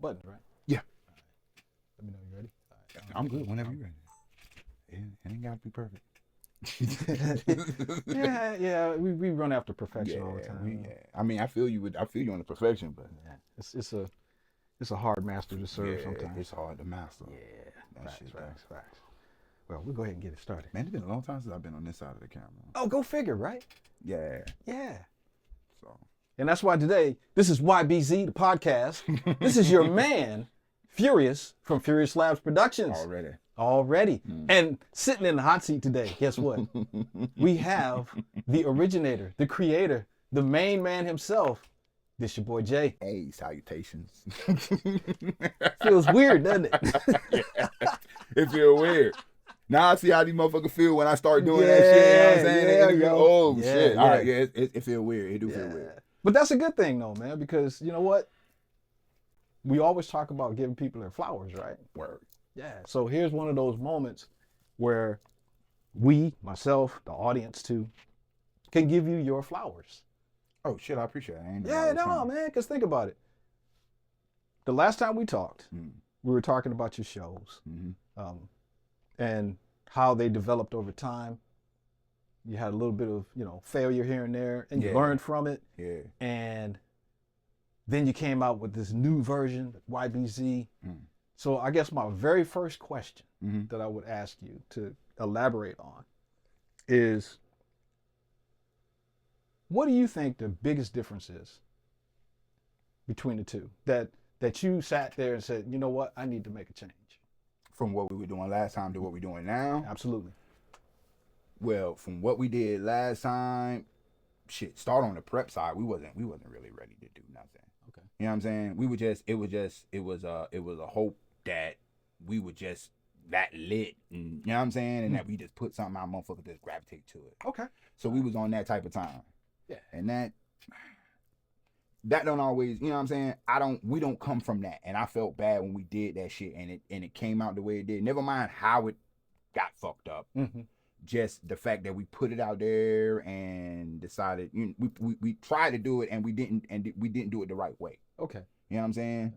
Buttons, right? Yeah. Let me know you ready. I'm good whenever you're ready. It ain't got to be perfect. Yeah. We run after perfection all the time. I mean, I feel you on the perfection, but Yeah, it's a hard master to serve sometimes. it's hard to master. Yeah, facts. Well, we'll go ahead and get it started. Man, it's been a long time since I've been on this side of the camera. Oh, go figure, right? Yeah. So. And that's why today, this is YBZ, the podcast. This is your man, Furious, from Furious Labs Productions. Already. And sitting in the hot seat today, guess what? We have the originator, the creator, the main man himself, Disurboij J. Hey, salutations. Feels weird, doesn't it? It feels weird. Now I see how these motherfuckers feel when I start doing that shit. You know what I'm saying? Shit. All right, it feel weird. It do feel weird. But that's a good thing, though, man, because you know what? We always talk about giving people their flowers, right? Word. Yeah. So here's one of those moments where we, myself, the audience too, can give you your flowers. Oh, shit, I appreciate it. Man, because think about it. The last time we talked, we were talking about your shows. And how they developed over time. You had a little bit of, failure here and there, and you learned from it. Yeah. And then you came out with this new version, YBZ. So I guess my very first question that I would ask you to elaborate on is, what do you think the biggest difference is between the two? That you sat there and said, you know what, I need to make a change. From what we were doing last time to what we're doing now? Absolutely. Well, from what we did last time, start on the prep side, we wasn't really ready to do nothing. Okay. You know what I'm saying? It was a hope that we were just that lit, and, you know what I'm saying? And that we just put something out, motherfuckers just gravitate to it. Okay. So we was on that type of time. Yeah. And that don't always, you know what I'm saying? We don't come from that. And I felt bad when we did that shit and it came out the way it did. Never mind how it got fucked up. Just the fact that we put it out there and decided, we tried to do it and we didn't do it the right way. Okay. You know what I'm saying?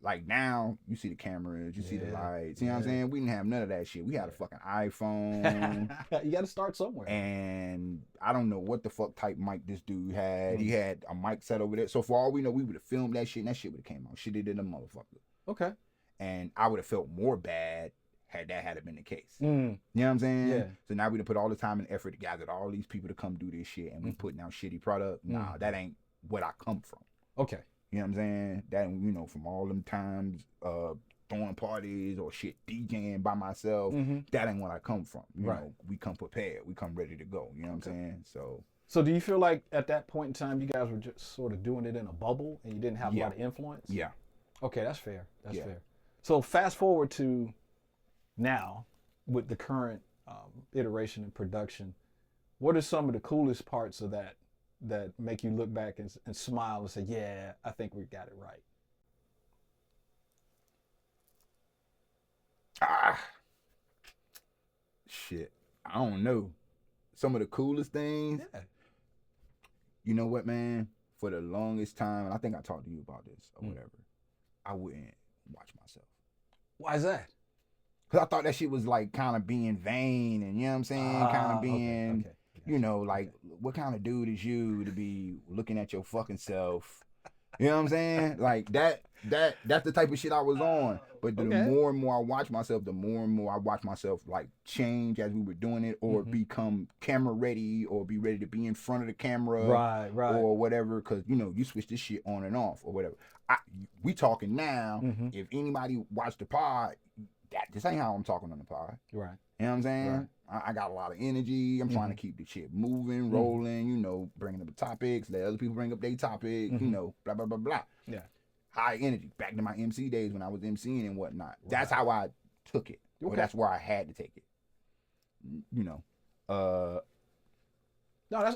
Like now, you see the cameras, you see the lights, you know what I'm saying? We didn't have none of that shit. We had a fucking iPhone. You got to start somewhere. And I don't know what the fuck type mic this dude had. He had a mic set over there. So for all we know, we would have filmed that shit and that shit would have came out. Shit did in a motherfucker. Okay. And I would have felt more bad had been the case. You know what I'm saying? Yeah. So now we done put all the time and effort to gather all these people to come do this shit and we putting out shitty product. Nah, that ain't what I come from. Okay. You know what I'm saying? That, from all them times throwing parties or shit, DJing by myself, that ain't what I come from. You know, we come prepared. We come ready to go. You know what I'm saying? So do you feel like at that point in time, you guys were just sort of doing it in a bubble and you didn't have a lot of influence? Yeah. Okay, that's fair. That's fair. So fast forward to now with the current iteration and production, what are some of the coolest parts of that make you look back and smile and say, yeah, I think we got it right? Shit. I don't know. Some of the coolest things. Yeah. You know what, man? For the longest time, and I think I talked to you about this or whatever, I wouldn't watch myself. Why is that? Because I thought that shit was like kind of being vain and, you know what I'm saying? Kind of being, what kind of dude is you to be looking at your fucking self? You know what I'm saying? Like that's the type of shit I was on. But the more and more I watch myself, the more and more I watch myself like change as we were doing it or become camera ready or be ready to be in front of the camera. Right. Or whatever. Because, you switch this shit on and off or whatever. We talking now. If anybody watched the pod, this ain't how I'm talking on the pod. Right. You know what I'm saying? Right. I got a lot of energy. I'm trying to keep the shit moving, rolling, bringing up the topics, let other people bring up their topic, blah, blah, blah, blah. Yeah. High energy. Back to my MC days when I was MCing and whatnot. Right. That's how I took it. Okay. Or that's where I had to take it. No,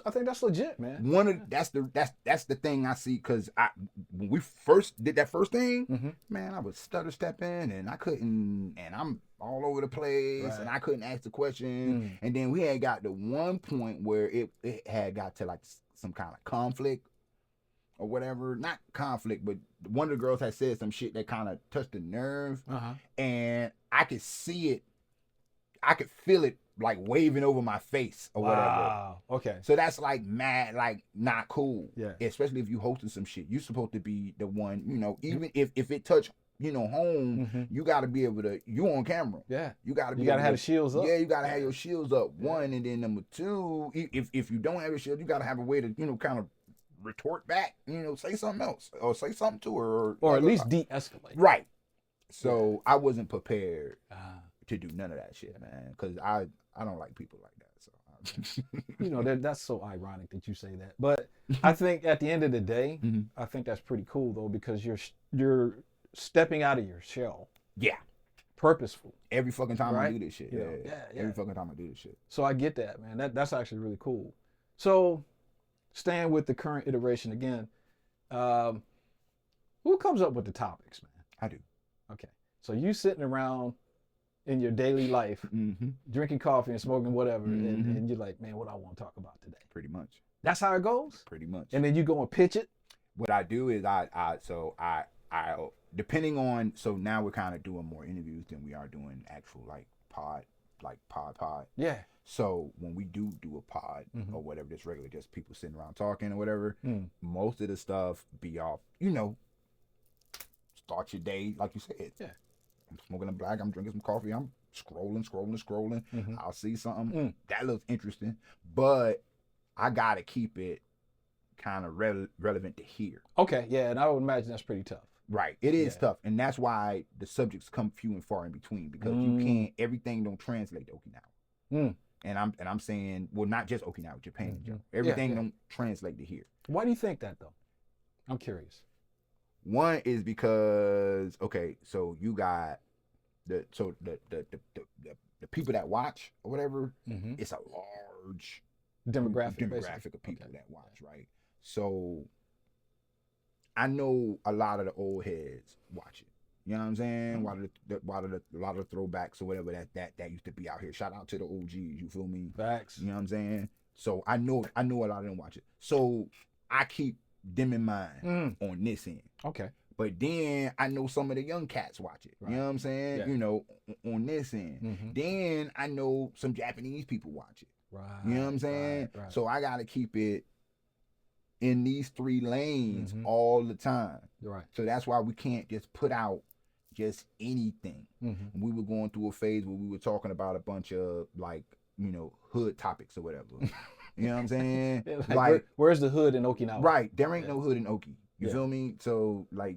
I think that's legit, man. That's the thing I see, because when we first did that first thing, man, I was stutter stepping and I couldn't, and I'm all over the place and I couldn't ask the question. And then we had got to one point where it had got to like some kind of conflict or whatever. Not conflict, but one of the girls had said some shit that kind of touched the nerve. And I could see it. I could feel it like waving over my face or whatever. Wow. Okay. So that's like mad, like not cool. Yeah. Especially if you hosting some shit. You're supposed to be the one, you know, even if it touch, you know, home, you got to be able to, you on camera. Yeah. You got to be You got to have the shields up. Yeah, you got to have your shields up. One, and then number two, if you don't have your shield, you got to have a way to, you know, kind of retort back, you know, say something else or say something to her. Or at least de-escalate. Right. So I wasn't prepared to do none of that shit, man, because I don't like people like that. So you know, that's so ironic that you say that. But I think at the end of the day, I think that's pretty cool though, because you're stepping out of your shell. Yeah. Purposeful. Every fucking time I do this shit. Yeah. Every fucking time I do this shit. So I get that, man. That's actually really cool. So staying with the current iteration again, who comes up with the topics, man? I do. Okay. So you sitting around in your daily life, drinking coffee and smoking whatever, and you're like, man, what I want to talk about today? Pretty much. That's how it goes? Pretty much. And then you go and pitch it? What I do is I depending on, so now we're kind of doing more interviews than we are doing actual pod. Yeah. So when we do a pod or whatever, just regular, just people sitting around talking or whatever, most of the stuff be off, you know, start your day, like you said. Yeah. I'm smoking a black, I'm drinking some coffee, I'm scrolling. I'll see something that looks interesting, but I gotta keep it kind of relevant to here. Okay, yeah, and I would imagine that's pretty tough. Right, it is tough, and that's why the subjects come few and far in between, because you can't, everything don't translate to Okinawa. And I'm saying, well, not just Okinawa, Japan in general. Everything don't translate to here. Why do you think that though? I'm curious. One is because, okay, so you got the people that watch or whatever, it's a large demographic of people that watch, right? So I know a lot of the old heads watch it. You know what I'm saying? A lot of the throwbacks or whatever that used to be out here. Shout out to the OGs, you feel me? Facts. You know what I'm saying? So I know a lot of them watch it. So I keep them in mind on this end. Okay. But then I know some of the young cats watch it. Right. You know what I'm saying? Yeah. You know, on this end. Then I know some Japanese people watch it. Right. You know what I'm saying? Right. So I gotta keep it in these three lanes all the time. Right. So that's why we can't just put out just anything. We were going through a phase where we were talking about a bunch of, like, you know, hood topics or whatever. You know what I'm saying? like where's the hood in Okinawa? Right. There ain't no hood in Oki. You feel me? So, like,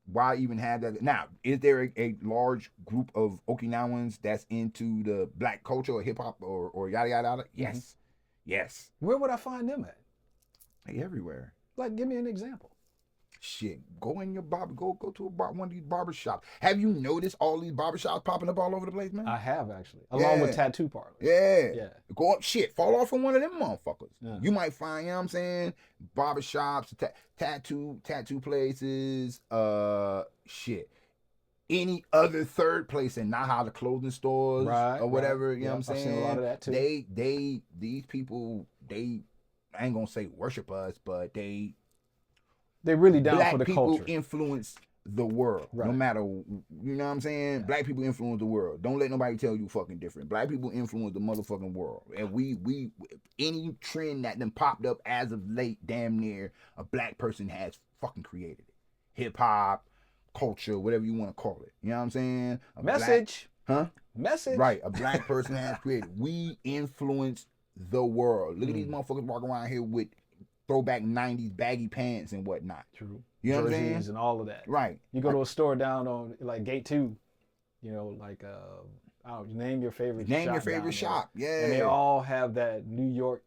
why even have that? Now, is there a large group of Okinawans that's into the black culture or hip hop or yada yada yada? Yes. Yes. Where would I find them at? Like everywhere. Like, give me an example. Shit, go in your barber, go to one of these barber shops. Have you noticed all these barber shops popping up all over the place, man? I have, actually, along with tattoo parlors. Yeah. Go up, fall off from one of them motherfuckers. Yeah. You might find, you know what I'm saying, barber shops, tattoo places, shit. Any other third place, and not how the clothing stores or whatever, you know what I'm saying? I've seen a lot of that too. These people, I ain't gonna say worship us, but they really down black for the people culture. Influence the world, no matter, you know what I'm saying? Yeah. Black people influence the world. Don't let nobody tell you fucking different. Black people influence the motherfucking world. And we any trend that then popped up as of late, damn near a black person has fucking created it. Hip hop, culture, whatever you want to call it. You know what I'm saying? Message. Message. Right. A black person has created. We influence the world. Look at these motherfuckers walking around here with throwback 90s baggy pants and whatnot. True. You know Jerseys what I'm saying? And all of that. Right. You go to a store down on, like, Gate 2, you know, like, I don't know, name your favorite shop. Yeah. And they all have that New York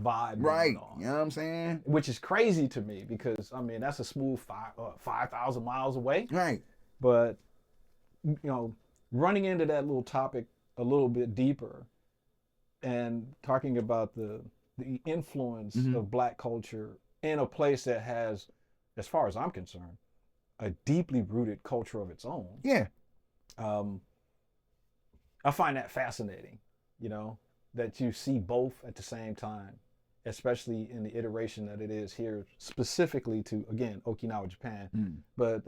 vibe going on. You know what I'm saying? Which is crazy to me because, I mean, that's a smooth 5,000 miles away. Right. But, you know, running into that little topic a little bit deeper and talking about the influence of black culture in a place that has, as far as I'm concerned, a deeply rooted culture of its own. Yeah. I find that fascinating, you know, that you see both at the same time. especially in the iteration that it is here, specifically to, again, Okinawa, Japan. But,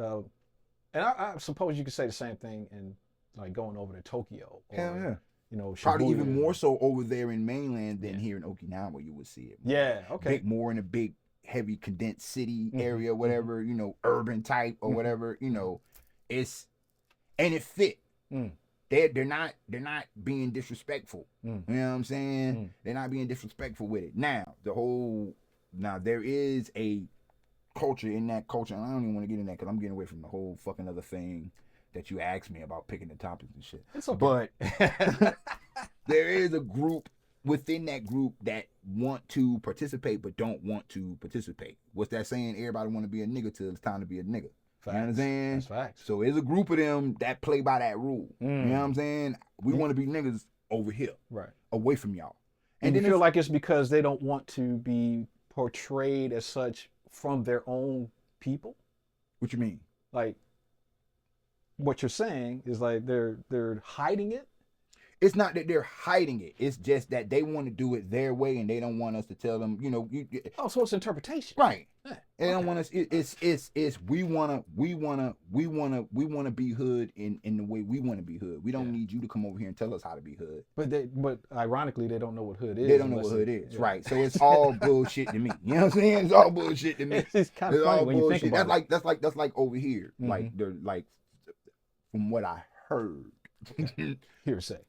and I suppose you could say the same thing in like going over to Tokyo. Or, hell yeah. You know, probably Shibuya. even more so over there in mainland than here in Okinawa. You would see it. More. Yeah, okay. More in a big, heavy, condensed city area, whatever. You know, urban type or whatever. You know, and it fit. They're not being disrespectful. You know what I'm saying? They're not being disrespectful with it. Now there is a culture in that culture, and I don't even want to get in that because I'm getting away from the whole fucking other thing that you asked me about picking the topics and shit. It's okay. But there is a group within that group that want to participate but don't want to participate. What's that saying? Everybody want to be a nigga till it's time to be a nigga. Facts. You know what I'm saying? That's facts. So there's a group of them that play by that rule. You know what I'm saying? We want to be niggas over here. Right. Away from y'all. And you feel like it's because they don't want to be portrayed as such from their own people? What you mean? Like, what you're saying is like they're hiding it? It's not that they're hiding it. It's just that they want to do it their way, and they don't want us to tell them. You know. So it's interpretation, right? Yeah, they don't want us. It's we wanna be hood in the way we want to be hood. We don't need you to come over here and tell us how to be hood. But ironically, they don't know what hood is. They don't know what hood is, right? So it's all bullshit to me. You know what I'm saying? It's all bullshit to me. It's kind of funny when you think about it. That's like over here. Like they're like, from what I heard. Hearsay.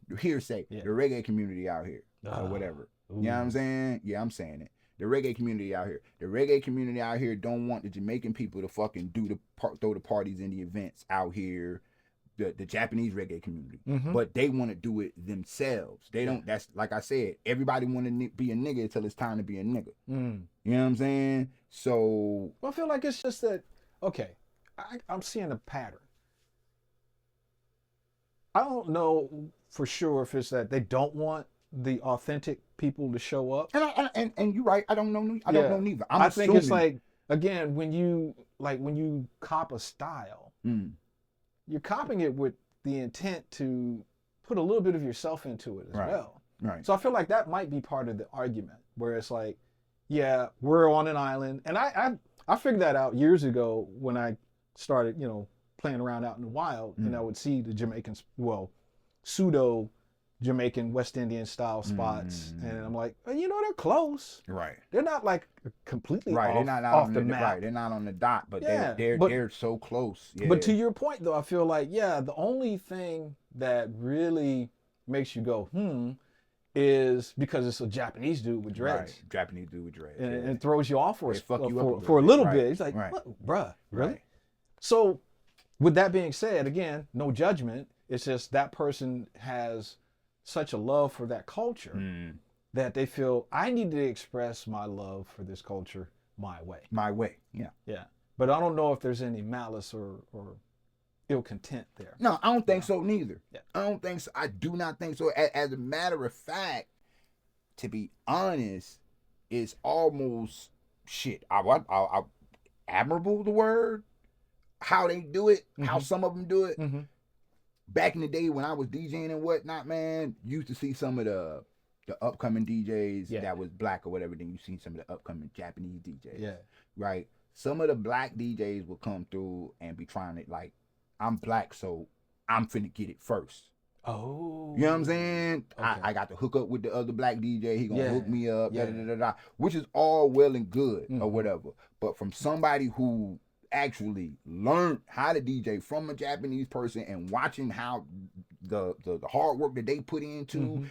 Yeah. The reggae community out here or whatever. You know what I'm saying? Yeah, I'm saying it. The reggae community out here. The reggae community out here don't want the Jamaican people to fucking throw the parties and the events out here. The Japanese reggae community, but they want to do it themselves. They don't. That's like I said. Everybody want to be a nigga until it's time to be a nigga. You know what I'm saying? So I feel like it's just that. Okay, I'm seeing a pattern. I don't know for sure if it's that they don't want the authentic people to show up. And you're right. I don't know. I don't know neither. I think it's like, again, when you cop a style, you're copying it with the intent to put a little bit of yourself into it as well. Right. So I feel like that might be part of the argument, where it's like, yeah, we're on an island, and I figured that out years ago when I started, playing around out in the wild, and I would see the Jamaicans, pseudo Jamaican West Indian style spots, and I'm like, well, they're close. Right. They're not like completely right. off, They're not off the map. Right. They're not on the dot, but they're so close. Yeah. But to your point, though, I feel like the only thing that really makes you go is because it's a Japanese dude with dreads. Right. Japanese dude with dreads. And it throws you off for a little bit. It's like, right. What, bruh, really? Right. So, with that being said, again, no judgment. It's just that person has such a love for that culture that they feel, I need to express my love for this culture my way. My way, yeah. Yeah. But I don't know if there's any malice or ill content there. No, I don't think so neither. Yeah. I don't think so. I do not think so. As a matter of fact, to be honest, it's almost shit. I admirable the word, how they do it, how some of them do it. Back in the day when I was DJing and whatnot, man, used to see some of the upcoming DJs that was black or whatever. Then you see some of the upcoming Japanese DJs. Yeah. Right. Some of the black DJs will come through and be trying to like, I'm black, so I'm finna get it first. Oh. You know what I'm saying? Okay. I got to hook up with the other black DJ. He gonna hook me up, which is all well and good or whatever. But from somebody who actually learned how to DJ from a Japanese person and watching how the hard work that they put into,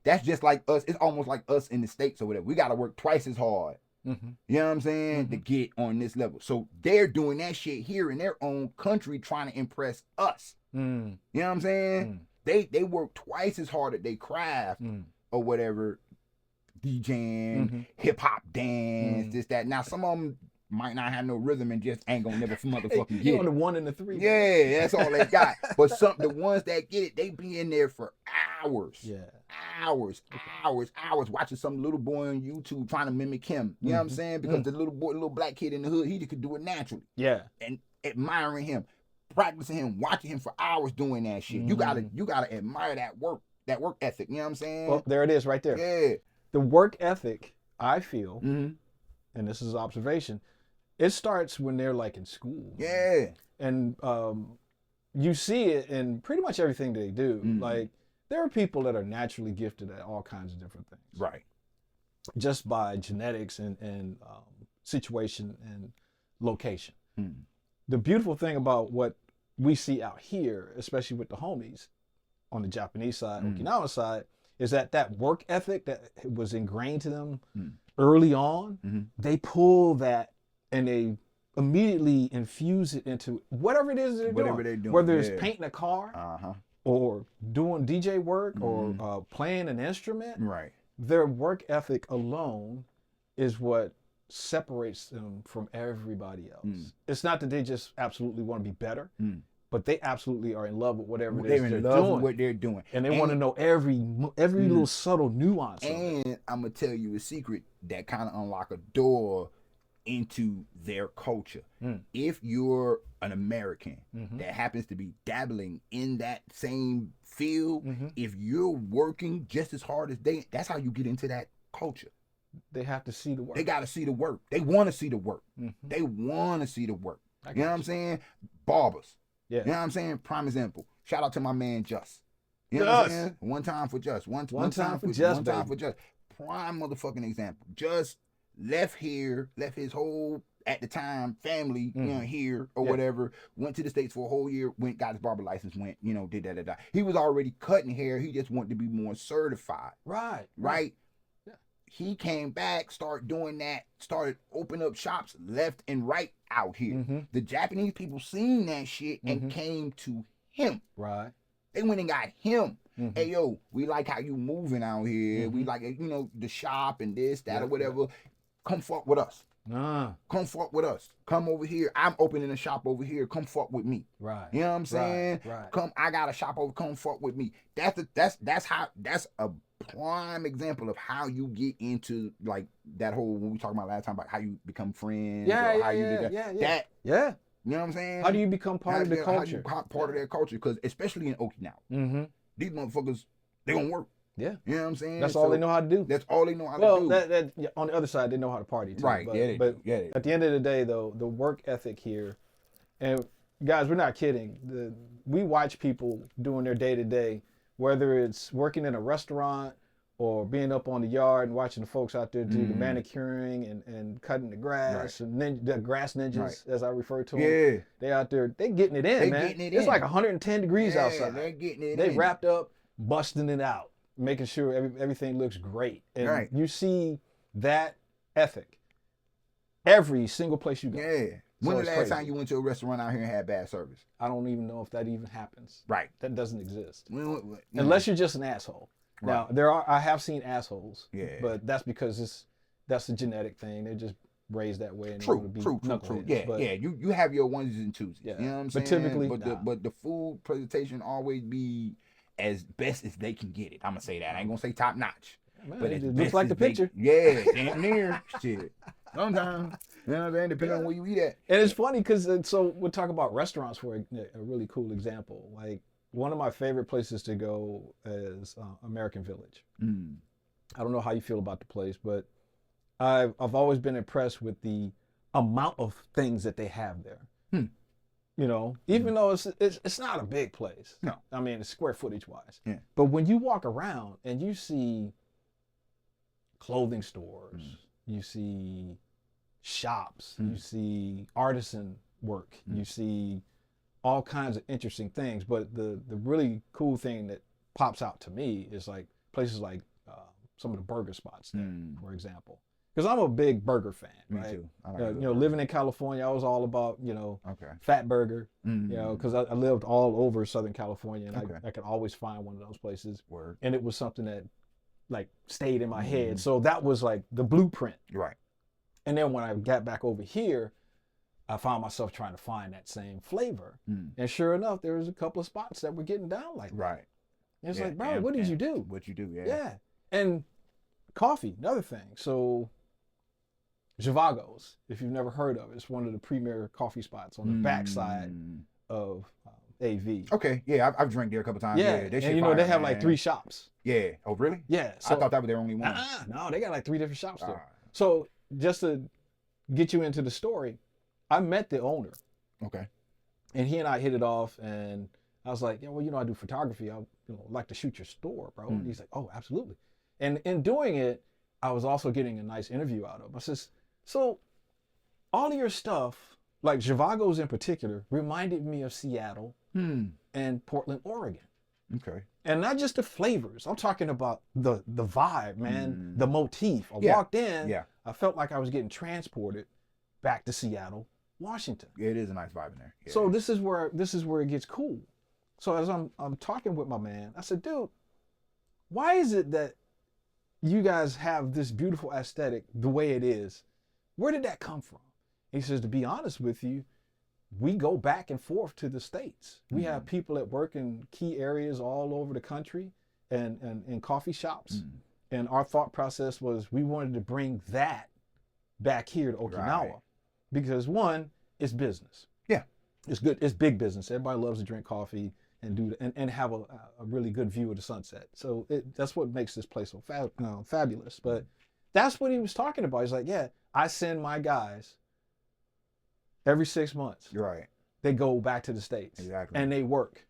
that's just like us. It's almost like us in the States or whatever. We got to work twice as hard. You know what I'm saying? To get on this level. So they're doing that shit here in their own country trying to impress us. You know what I'm saying? They work twice as hard at their craft or whatever, DJing, hip hop dance, this, that. Now some of them might not have no rhythm and just ain't gonna never motherfucking get it. On the 1 and the 3. Yeah, that's all they got. But the ones that get it, they be in there for hours. Yeah. Hours watching some little boy on YouTube trying to mimic him. You know what I'm saying? Because the little black kid in the hood, he could do it naturally. Yeah. And admiring him, practicing him, watching him for hours doing that shit. You gotta admire that work ethic. You know what I'm saying? Well, there it is right there. Yeah. The work ethic I feel, and this is observation, it starts when they're like in school. Yeah. And you see it in pretty much everything they do. Like, there are people that are naturally gifted at all kinds of different things. Right. Just by genetics and situation and location. The beautiful thing about what we see out here, especially with the homies on the Japanese side, Okinawa side, is that work ethic that was ingrained to them early on, they pull that and they immediately infuse it into whatever it is they're doing. Whether it's painting a car or doing DJ work or playing an instrument. Right. Their work ethic alone is what separates them from everybody else. It's not that they just absolutely want to be better, but they absolutely are in love with whatever it is they're doing. With what they're doing. And they want to know every little subtle nuance of it. And I'm going to tell you a secret that kind of unlock a door into their culture. If you're an American that happens to be dabbling in that same field, if you're working just as hard as that's how you get into that culture. They have to see the work. They got to see the work. They want to see the work. They want to see the work. You know what I'm saying? Barbers. Yeah. You know what I'm saying? Prime example. Shout out to my man Just. You know what I'm saying? One time for Just. One time for Just. One time for Just. Prime motherfucking example. Just left his whole, at the time, family, here or whatever, went to the States for a whole year, got his barber license, did that. He was already cutting hair. He just wanted to be more certified. Right. Yeah. He came back, started doing that, started opening up shops left and right out here. The Japanese people seen that shit and came to him. Right. They went and got him. Hey, yo, we like how you moving out here. We like, the shop and this, that, or whatever. Come fuck with us. Come fuck with us. Come over here. I'm opening a shop over here. Come fuck with me. Right. You know what I'm saying? Right. Come, I got a shop over. Come fuck with me. That's a prime example of how you get into like that whole, when we talking about last time about how you become friends. You know what I'm saying? How do you become part of the culture? Part of their culture, because especially in Okinawa, these motherfuckers, they gonna work. Yeah. You know what I'm saying? That's all they know how to do. That's all they know how to do. Well, on the other side, they know how to party too. Right. But at the end of the day, though, the work ethic here, and guys, we're not kidding. We watch people doing their day-to-day, whether it's working in a restaurant or being up on the yard and watching the folks out there do the manicuring and cutting the grass, and the grass ninjas, as I refer to them. Yeah. They out there, they getting it in, man. It's like 110 degrees outside. They're getting it They in. wrapped up, busting it out, making sure everything looks great. And you see that ethic every single place you go. Yeah. When the last time you went to a restaurant out here and had bad service? I don't even know if that even happens. Right. That doesn't exist. Unless you're just an asshole. Right. Now, I have seen assholes. Yeah. But that's because that's a genetic thing. They're just raised that way. And True. Yeah, but, you have your onesies and twosies. Yeah. You know what I'm saying? But typically, but the food presentation always be as best as they can get it. I'm gonna say that. I ain't gonna say top notch. Man, but it looks like the picture. Damn near. Shit. Sometimes, you know what I'm saying? Depending on where you eat at. And it's funny because so we'll talk about restaurants for a really cool example. Like one of my favorite places to go is American Village. I don't know how you feel about the place, but I've always been impressed with the amount of things that they have there. You know, even though it's not a big place. No. I mean, it's square footage wise. Yeah. But when you walk around and you see clothing stores, you see shops, you see artisan work, you see all kinds of interesting things. But the really cool thing that pops out to me is like places like some of the burger spots there, for example. Because I'm a big burger fan, right? Me too. I like living in California, I was all about, Fat Burger, because I lived all over Southern California, and I could always find one of those places. Word. And it was something that, like, stayed in my head. So that was, like, the blueprint. Right. And then when I got back over here, I found myself trying to find that same flavor. And sure enough, there was a couple of spots that were getting down like that. Right. And it's like, bro, what did you do? What you do, Yeah. And coffee, another thing. So Zhivago's, if you've never heard of it, it's one of the premier coffee spots on the backside of AV. Okay, yeah, I've drank there a couple times. Yeah, they and you know they have like 3 shops. Yeah. Oh, really? Yeah. So, I thought that was their only one. No, they got like 3 different shops there. So just to get you into the story, I met the owner. Okay. And he and I hit it off, and I was like, yeah, well, you know, I do photography. I like to shoot your store, bro. And he's like, oh, absolutely. And in doing it, I was also getting a nice interview out of him. I says, so all of your stuff, like Zhivago's in particular, reminded me of Seattle and Portland, Oregon. Okay. And not just the flavors. I'm talking about the vibe, man, the motif. I walked in, I felt like I was getting transported back to Seattle, Washington. Yeah, it is a nice vibe in there. Yeah. So this is where it gets cool. So as I'm talking with my man, I said, dude, why is it that you guys have this beautiful aesthetic the way it is? Where did that come from? He says, to be honest with you, we go back and forth to the States. We have people that work in key areas all over the country and in coffee shops. And our thought process was we wanted to bring that back here to Okinawa because one, it's business. Yeah. It's good. It's big business. Everybody loves to drink coffee and and have a really good view of the sunset. So that's what makes this place so fabulous. But that's what he was talking about. He's like, yeah, I send my guys every 6 months. Right. They go back to the States. Exactly. And they work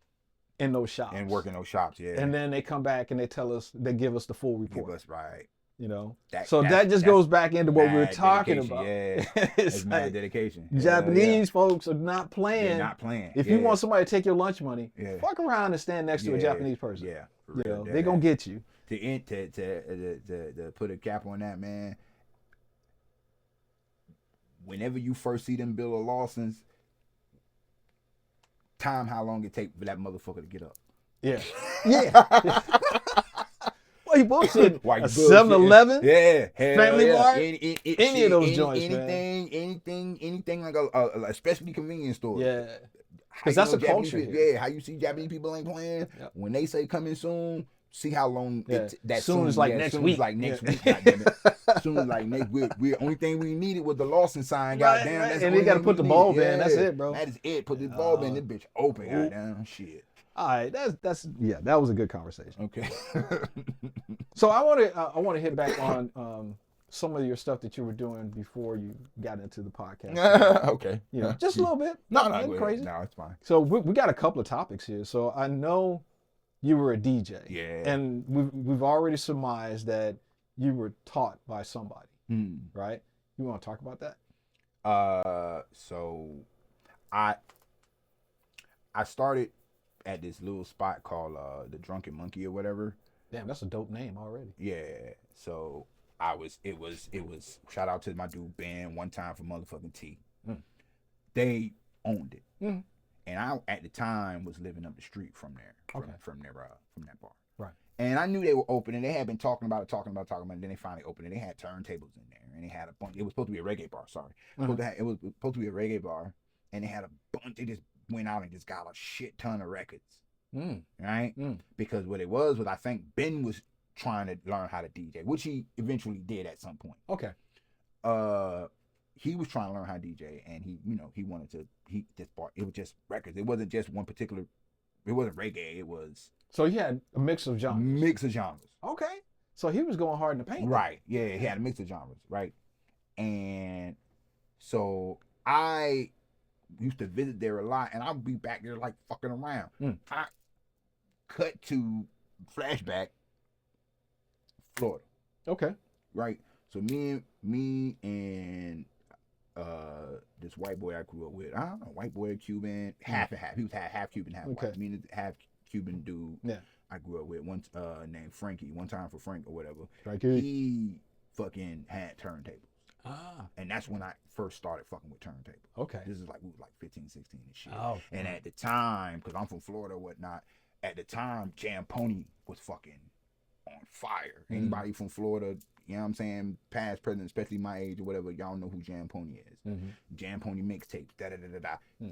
in those shops. And work in those shops, yeah. And then they come back and they tell us, they give us the full report. Give us, right. You know? That just goes back into what we were talking about. Yeah. It's like, mad dedication. Japanese folks are not playing. They're not playing. If you want somebody to take your lunch money, fuck around and stand next to a Japanese person. Yeah. You know, they're going to get you. To put a cap on that, man, whenever you first see them Bill of Lawsons, time how long it take for that motherfucker to get up. Yeah. Yeah. Well, he bullshit. 7-Eleven. Yeah. Family Mart. Any of those joints, anything like a specialty convenience store. Yeah. Because that's a culture. Yeah. How you see Japanese people ain't playing. Yep. When they say coming soon, see how long that soon is like next week. Like next week. Soon as like next week. Only thing we needed was the Lawson sign. Goddamn. Right. And they got to put the bulb in. That's it, bro. That is it. Put the bulb in. This bitch open. Goddamn shit. All right, that was a good conversation. Okay. So I want to hit back on some of your stuff that you were doing before you got into the podcast. Okay. You know, just a little bit. No, crazy. No, it's fine. So we got a couple of topics here. So I know you were a DJ. Yeah. And we've already surmised that you were taught by somebody. Right? You want to talk about that? So I started at this little spot called the Drunken Monkey or whatever. Damn, that's a dope name already. Yeah. So it was shout out to my dude Ben one time for motherfucking T. They owned it. And I at the time was living up the street from there. From that bar. Right. And I knew they were open, and they had been talking about it, and then they finally opened it. They had turntables in there, and they had a bunch. It was supposed to be a reggae bar. Sorry, it was supposed to be a reggae bar, and they had a bunch. They just went out and just got a shit ton of records, right? Because what it was I think Ben was trying to learn how to DJ, which he eventually did at some point. Okay. He was trying to learn how to DJ, and he wanted to. It was just records. It wasn't just one particular. It wasn't reggae. It was. So he had a mix of genres. Okay. So he was going hard in the paint. Right. Yeah, he had a mix of genres. Right. And so I used to visit there a lot, and I'd be back there like fucking around. I cut to flashback, Florida. Okay. Right. So me and this white boy I grew up with. I don't know, white boy, Cuban, half and half. He was half Cuban, half white. Me and this half Cuban dude. Yeah. I grew up with once named Frankie. One time for Frank or whatever. Frankie. He fucking had turntables. And that's when I first started fucking with turntables. Okay. This is like we was like 15, 16 and shit. Oh. And at the time, because I'm from Florida or whatnot, at the time Jam Pony was fucking on fire. Anybody from Florida, you know what I'm saying, past, present, especially my age or whatever, y'all know who Jam Pony is. Jam Pony mixtapes,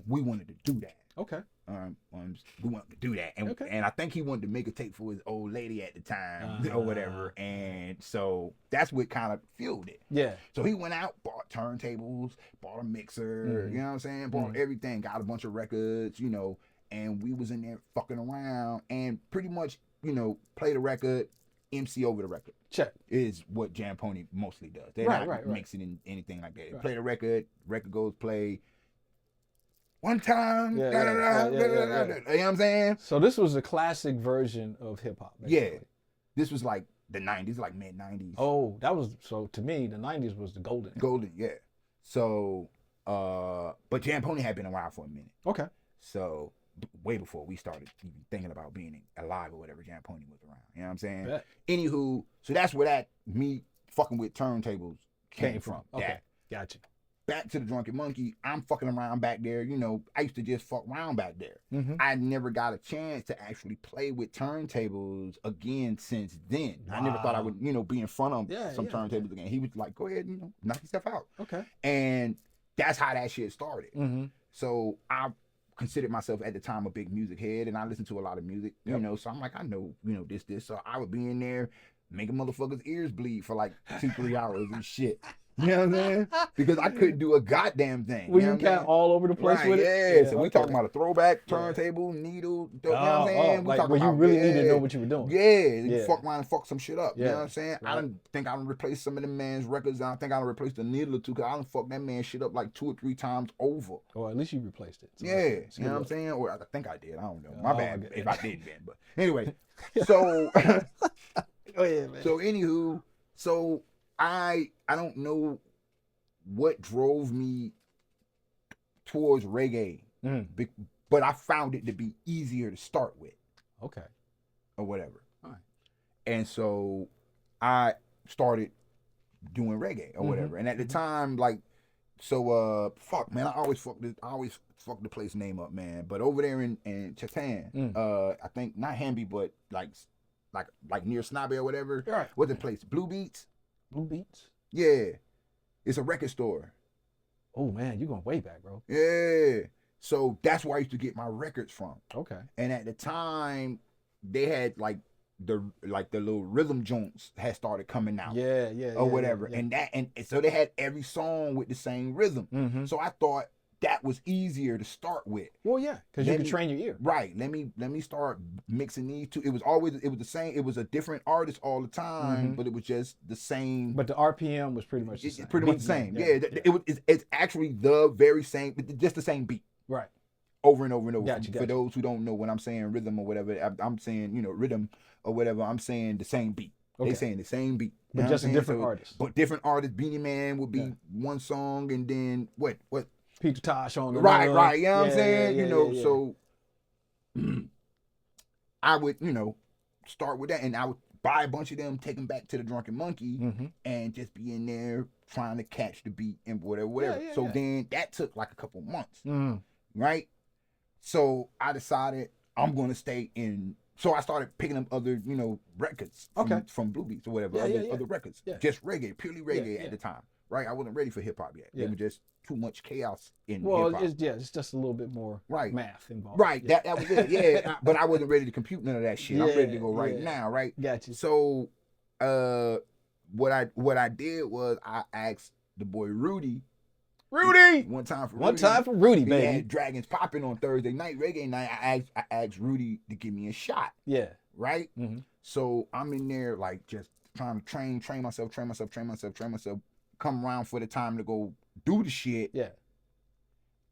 We wanted to do that. Okay. We wanted to do that. And I think he wanted to make a tape for his old lady at the time or whatever. And so that's what kind of fueled it. Yeah. So he went out, bought turntables, bought a mixer, you know what I'm saying? Bought everything, got a bunch of records, and we was in there fucking around and pretty much, you know, play the record, MC over the record. Check. Is what Jam Pony mostly does. They're not mixing in anything like that. They play the record goes play one time. You know what I'm saying? So this was a classic version of hip hop. Yeah. This was like the 90s, like mid 90s. Oh, that was, so to me, the 90s was the golden. Golden, yeah. So, but Jam Pony had been around for a minute. Okay. So, way before we started even thinking about being alive or whatever, Jam Pony was around. You know what I'm saying? Bet. Anywho, so that's where that me fucking with turntables came from. Okay, gotcha. Back to the Drunken Monkey, I'm fucking around back there. You know, I used to just fuck around back there. Mm-hmm. I never got a chance to actually play with turntables again since then. Wow. I never thought I would, you know, be in front of some turntables again. He was like, go ahead, you know, knock yourself out. Okay. And that's how that shit started. Mm-hmm. So I considered myself at the time a big music head, and I listened to a lot of music, you know, so I'm like, I know, you know, this. So I would be in there making motherfuckers' ears bleed for like 2-3 hours and shit. You know what I'm saying? Because I couldn't do a goddamn thing. Were you kind of all over the place with it? Yeah, so we talking about a throwback, turntable, needle, you know what I'm saying? Like where you really need to know what you were doing. Yeah, fuck around and fuck some shit up. Yeah. You know what I'm saying? Right. I done think I done replaced some of the man's records. I think I done replaced a needle or two, because I done fucked that man shit up like 2 or 3 times over. Or at least you replaced it. So yeah, you know what I'm saying? Or I think I did. I don't know. My bad if I didn't, man. But anyway, so go ahead, man. So anywho, so I don't know what drove me towards reggae, but I found it to be easier to start with. Okay. Or whatever. All right. And so I started doing reggae or whatever. And at the time, like, so fuck man, I always fuck the place name up, man. But over there in Chatham, I think not Hamby, but like near Snobby or whatever. Right. What's the place? Blue Beats? Blue Beats? Yeah. It's a record store. Oh man, you're going way back, bro. Yeah. So that's where I used to get my records from. Okay. And at the time, they had like the little rhythm joints had started coming out. Yeah. Or whatever. Yeah. And so they had every song with the same rhythm. Mm-hmm. So I thought that was easier to start with. Well, yeah, because you can train your ear. Right. Let me start mixing these two. It was the same. It was a different artist all the time, but it was just the same. But the RPM was pretty much the same. Pretty much the same. Yeah. It's actually the very same, just the same beat. Right. Over and over and over. Gotcha. For those who don't know, when I'm saying rhythm or whatever, I'm saying, you know, rhythm or whatever, I'm saying the same beat. Okay. They saying the same beat. But just a different artist. But different artists. Beanie Man would be one song, and then what? Peter Tosh on the right, you know what I'm saying? You know, so I would, you know, start with that, and I would buy a bunch of them, take them back to the Drunken Monkey, and just be in there trying to catch the beat and whatever. So then that took like a couple months, right? So I decided I'm going to stay in. So I started picking up other, you know, records from Blue Beats or whatever, other records, just reggae, purely reggae at the time. Right, I wasn't ready for hip hop yet. There was just too much chaos in hip hop. It's just a little bit more math involved. Right, that was it. Yeah, but I wasn't ready to compute none of that shit. I'm ready to go right now. Right. Gotcha. So, what I did was I asked the boy Rudy. One time for Rudy, baby. He had Dragons popping on Thursday night, reggae night. I asked Rudy to give me a shot. Yeah. Right. So I'm in there like just trying to train myself. Come around for the time to go do the shit. Yeah.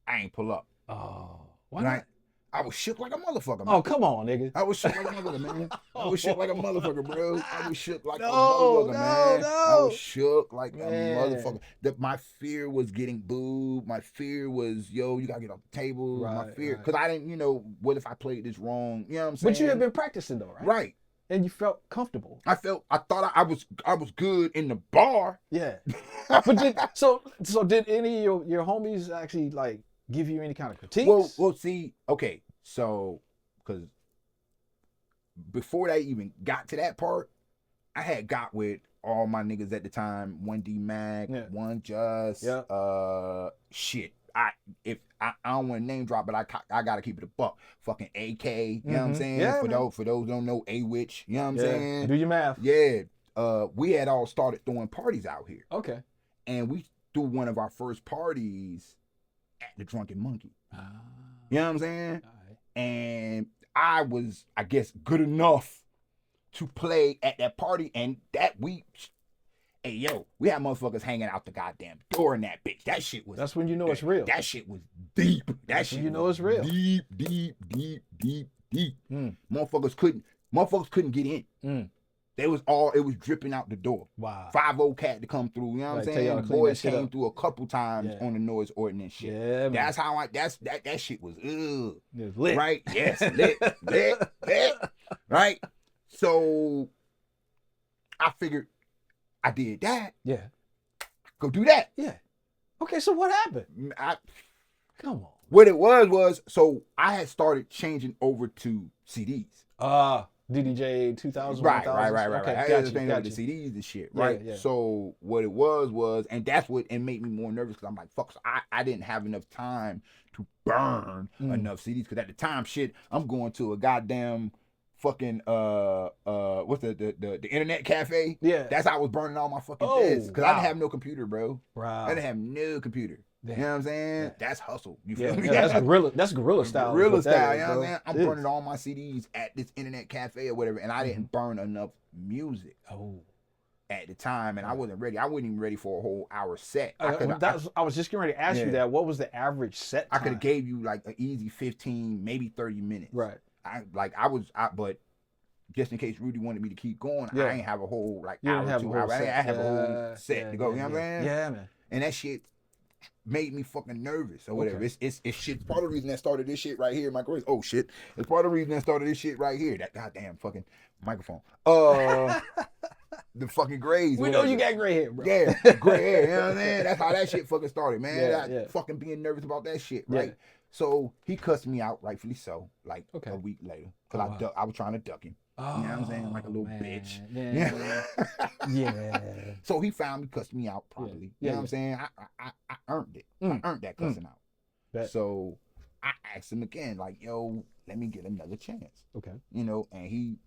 I ain't pull up. Oh. Why not? I was shook like a motherfucker, man. Oh, come on, nigga. I was shook like a motherfucker, man. I was shook like a motherfucker, bro. I was shook like a motherfucker, man. I was shook like a motherfucker. My fear was getting booed. My fear was, yo, you gotta get off the table. My fear, because I didn't, you know, what if I played this wrong? You know what I'm saying? But you had been practicing though, right? Right. And you felt comfortable. I thought I was good in the bar. Yeah. But did any of your homies actually like give you any kind of critiques? Well, see, okay, so because before they even got to that part, I had got with all my niggas at the time, 1D Mac, One Just, shit. I don't want to name drop, but I gotta keep it a buck. Fucking AK, you know what I'm saying? For those who don't know, A-Witch, you know what I'm saying? Do your math. Yeah. We had all started throwing parties out here. Okay. And we threw one of our first parties at the Drunken Monkey. You know what I'm saying? And I was, I guess, good enough to play at that party, and that we, hey yo, we had motherfuckers hanging out the goddamn door in that bitch. That shit was. That's when you know it's real. That shit was deep. That's shit when you know it's real. Deep. Motherfuckers couldn't get in. It was dripping out the door. Wow. 5-0 cat to come through. You know what I'm saying? The boys came through a couple times on the noise ordinance shit. Yeah, man. That's how that shit was lit. Right? Yes, lit. Right? So I figured I did that. Yeah. Go do that. Yeah. Okay, so what happened? Come on. What it was, so I had started changing over to CDs. DDJ 2000. Right. Okay, I got was you. over the CDs and shit, right? Yeah. So what it was, and that's what it made me more nervous because I'm like, fuck, so I didn't have enough time to burn enough CDs because at the time, shit, I'm going to a goddamn fucking what's the internet cafe? Yeah. That's how I was burning all my fucking discs because I didn't have no computer, bro. Wow. I didn't have no computer. Damn. You know what I'm saying? Yeah. That's hustle. You feel me? That's guerrilla style. Guerrilla style, you know what I'm saying? I'm burning all my CDs at this internet cafe or whatever, and I didn't burn enough music at the time, and I wasn't ready. I wasn't even ready for a whole hour set. I was just getting ready to ask you that. What was the average set time? I could have gave you like an easy 15, maybe 30 minutes. Right. But just in case Rudy wanted me to keep going, I ain't have a whole hour, 2 hours. I have a whole set to go. You know what I'm saying? Yeah, man. And that shit made me fucking nervous or whatever. It's shit. Part of the reason that started this shit right here, my grace. Oh shit! It's part of the reason that started this shit right here. That goddamn fucking microphone. The fucking grays. We know you got gray hair, bro. Yeah, gray hair. You know what I'm saying? That's how that shit fucking started, man. Fucking being nervous about that shit, right? Yeah. So he cussed me out, rightfully so. Like a week later, because I was trying to duck him. You know what I'm saying? Like a little bitch. Yeah. So he found me, cussed me out properly. You know what I'm saying? I earned it. I earned that cussing out. So I asked him again, like, yo, let me get another chance. Okay. You know, and he,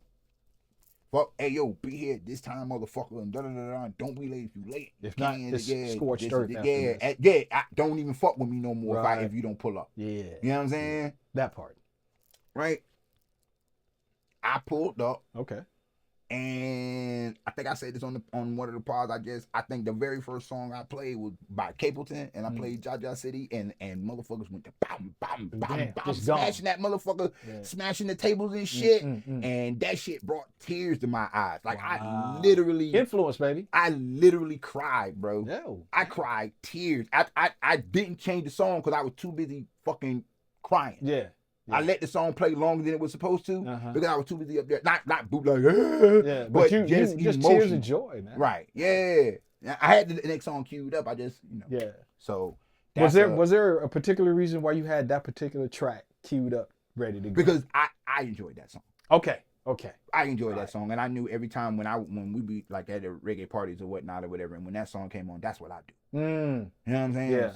well, hey, yo, be here this time, motherfucker, and da-da-da-da. Don't be late if you late. If not, it's scorched earth. Don't even fuck with me no more if you don't pull up. Yeah. You know what I'm saying? That part. Right? I pulled up. Okay. And I think I said this on one of the pods. I think the very first song I played was by Capleton, and I played Jaja City, and motherfuckers went to bam, bam, bam, bam, smashing that motherfucker, smashing the tables and shit, and that shit brought tears to my eyes. Like I literally influence, baby. I literally cried, bro. No. I cried tears. I didn't change the song because I was too busy fucking crying. Yeah. I let the song play longer than it was supposed to because I was too busy up there, not bootleg, but you just tears of joy, man. Right? Yeah. I had the next song queued up. I just, Yeah. So was there a particular reason why you had that particular track queued up, ready to go? Because I enjoyed that song. Okay. I enjoyed that song, and I knew every time when we be like at the reggae parties or whatnot or whatever, and when that song came on, that's what I do. You know what I'm saying? Yeah.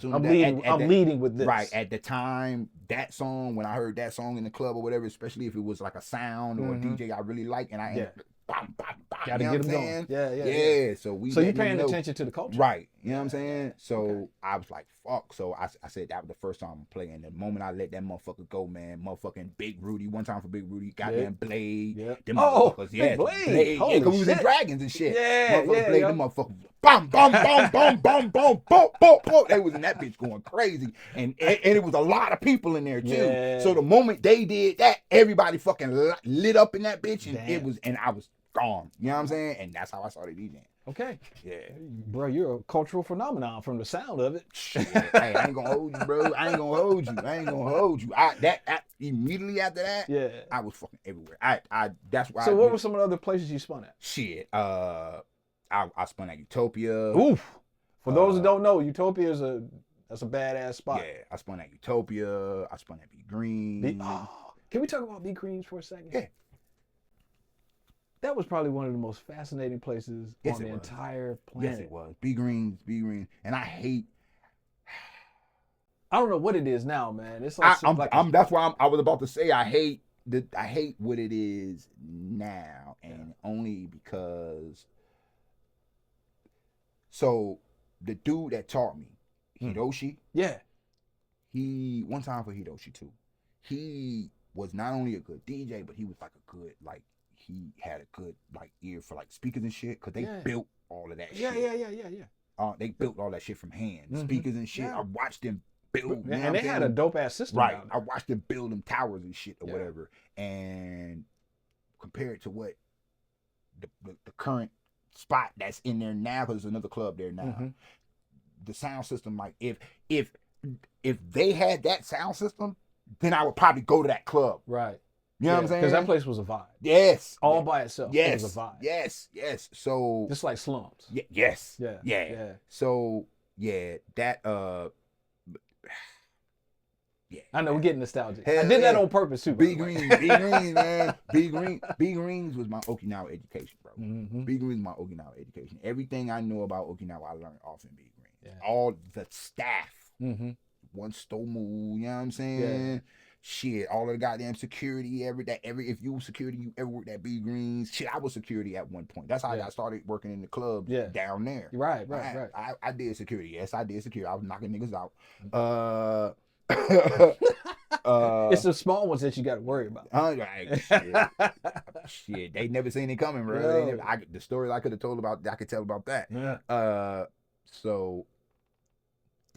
I'm leading with this. Right. At the time, that song, when I heard that song in the club or whatever, especially if it was like a sound or a DJ I really like, and I bam, bam, bam. Gotta get them going. Yeah. So you're paying attention to the culture. Right. You know what I'm saying? So I was like, fuck. So I said that was the first time I'm playing. The moment I let that motherfucker go, man, motherfucking Big Rudy, one time for Big Rudy, goddamn Blade. Them motherfuckers. Yeah, Blade. Yeah, because we was in Dragons and shit. Yeah. Blade, them motherfuckers. Bam, bam, bam, bam, bam, bam, boom, boom, boom. They was in that bitch going crazy. And it was a lot of people in there too. Yeah. So the moment they did that, everybody fucking lit up in that bitch, and I was gone. You know what I'm saying? And that's how I started DJing. Okay. Yeah. Bro, you're a cultural phenomenon from the sound of it. Shit. Hey, I ain't gonna hold you, bro. I ain't gonna hold you. Immediately after that, I was fucking everywhere. That's why. So what were some of the other places you spun at? Shit. I spun at Utopia. Oof. For those who don't know, Utopia is that's a badass spot. Yeah. I spun at Utopia. I spun at B Green. Can we talk about B Greens for a second? Yeah. That was probably one of the most fascinating places on the entire planet. Yes, it was. B Green. And I don't know what it is now, man. It's like that's why I was about to say I hate what it is now, and only because. So the dude that taught me, Hiroshi. Yeah. He one time for Hiroshi too. was not only a good DJ, but he was like a good, like, he had a good, like, ear for, like, speakers and shit, because they built all of that shit. Yeah. They built all that shit from hand. Speakers and shit. I watched them build. And they had a dope-ass system. Right. I watched them build them towers and shit or whatever. And compared to what the current spot that's in there now, because there's another club there now, the sound system, like, if they had that sound system, then I would probably go to that club. Right. You know what I'm saying? Because that place was a vibe. Yes. All by itself. Yes. It was a vibe. Yes. So just like slums. Yes. Yeah. So that I know, we're getting nostalgic. I did that on purpose too. B Greens, man. B Greens was my Okinawa education, bro. B Greens was my Okinawa education. Everything I know about Okinawa, I learned off in B Greens. Yeah. All the staff. One Stomu, you know what I'm saying? Yeah. Shit, all of the goddamn security, if you were security, you ever worked at B Greens. Shit, I was security at one point. That's how I got started working in the club down there. Right. I did security. Yes, I did security. I was knocking niggas out. It's the small ones that you got to worry about. Shit, they never seen it coming, bro. The stories I could tell about that. Yeah. So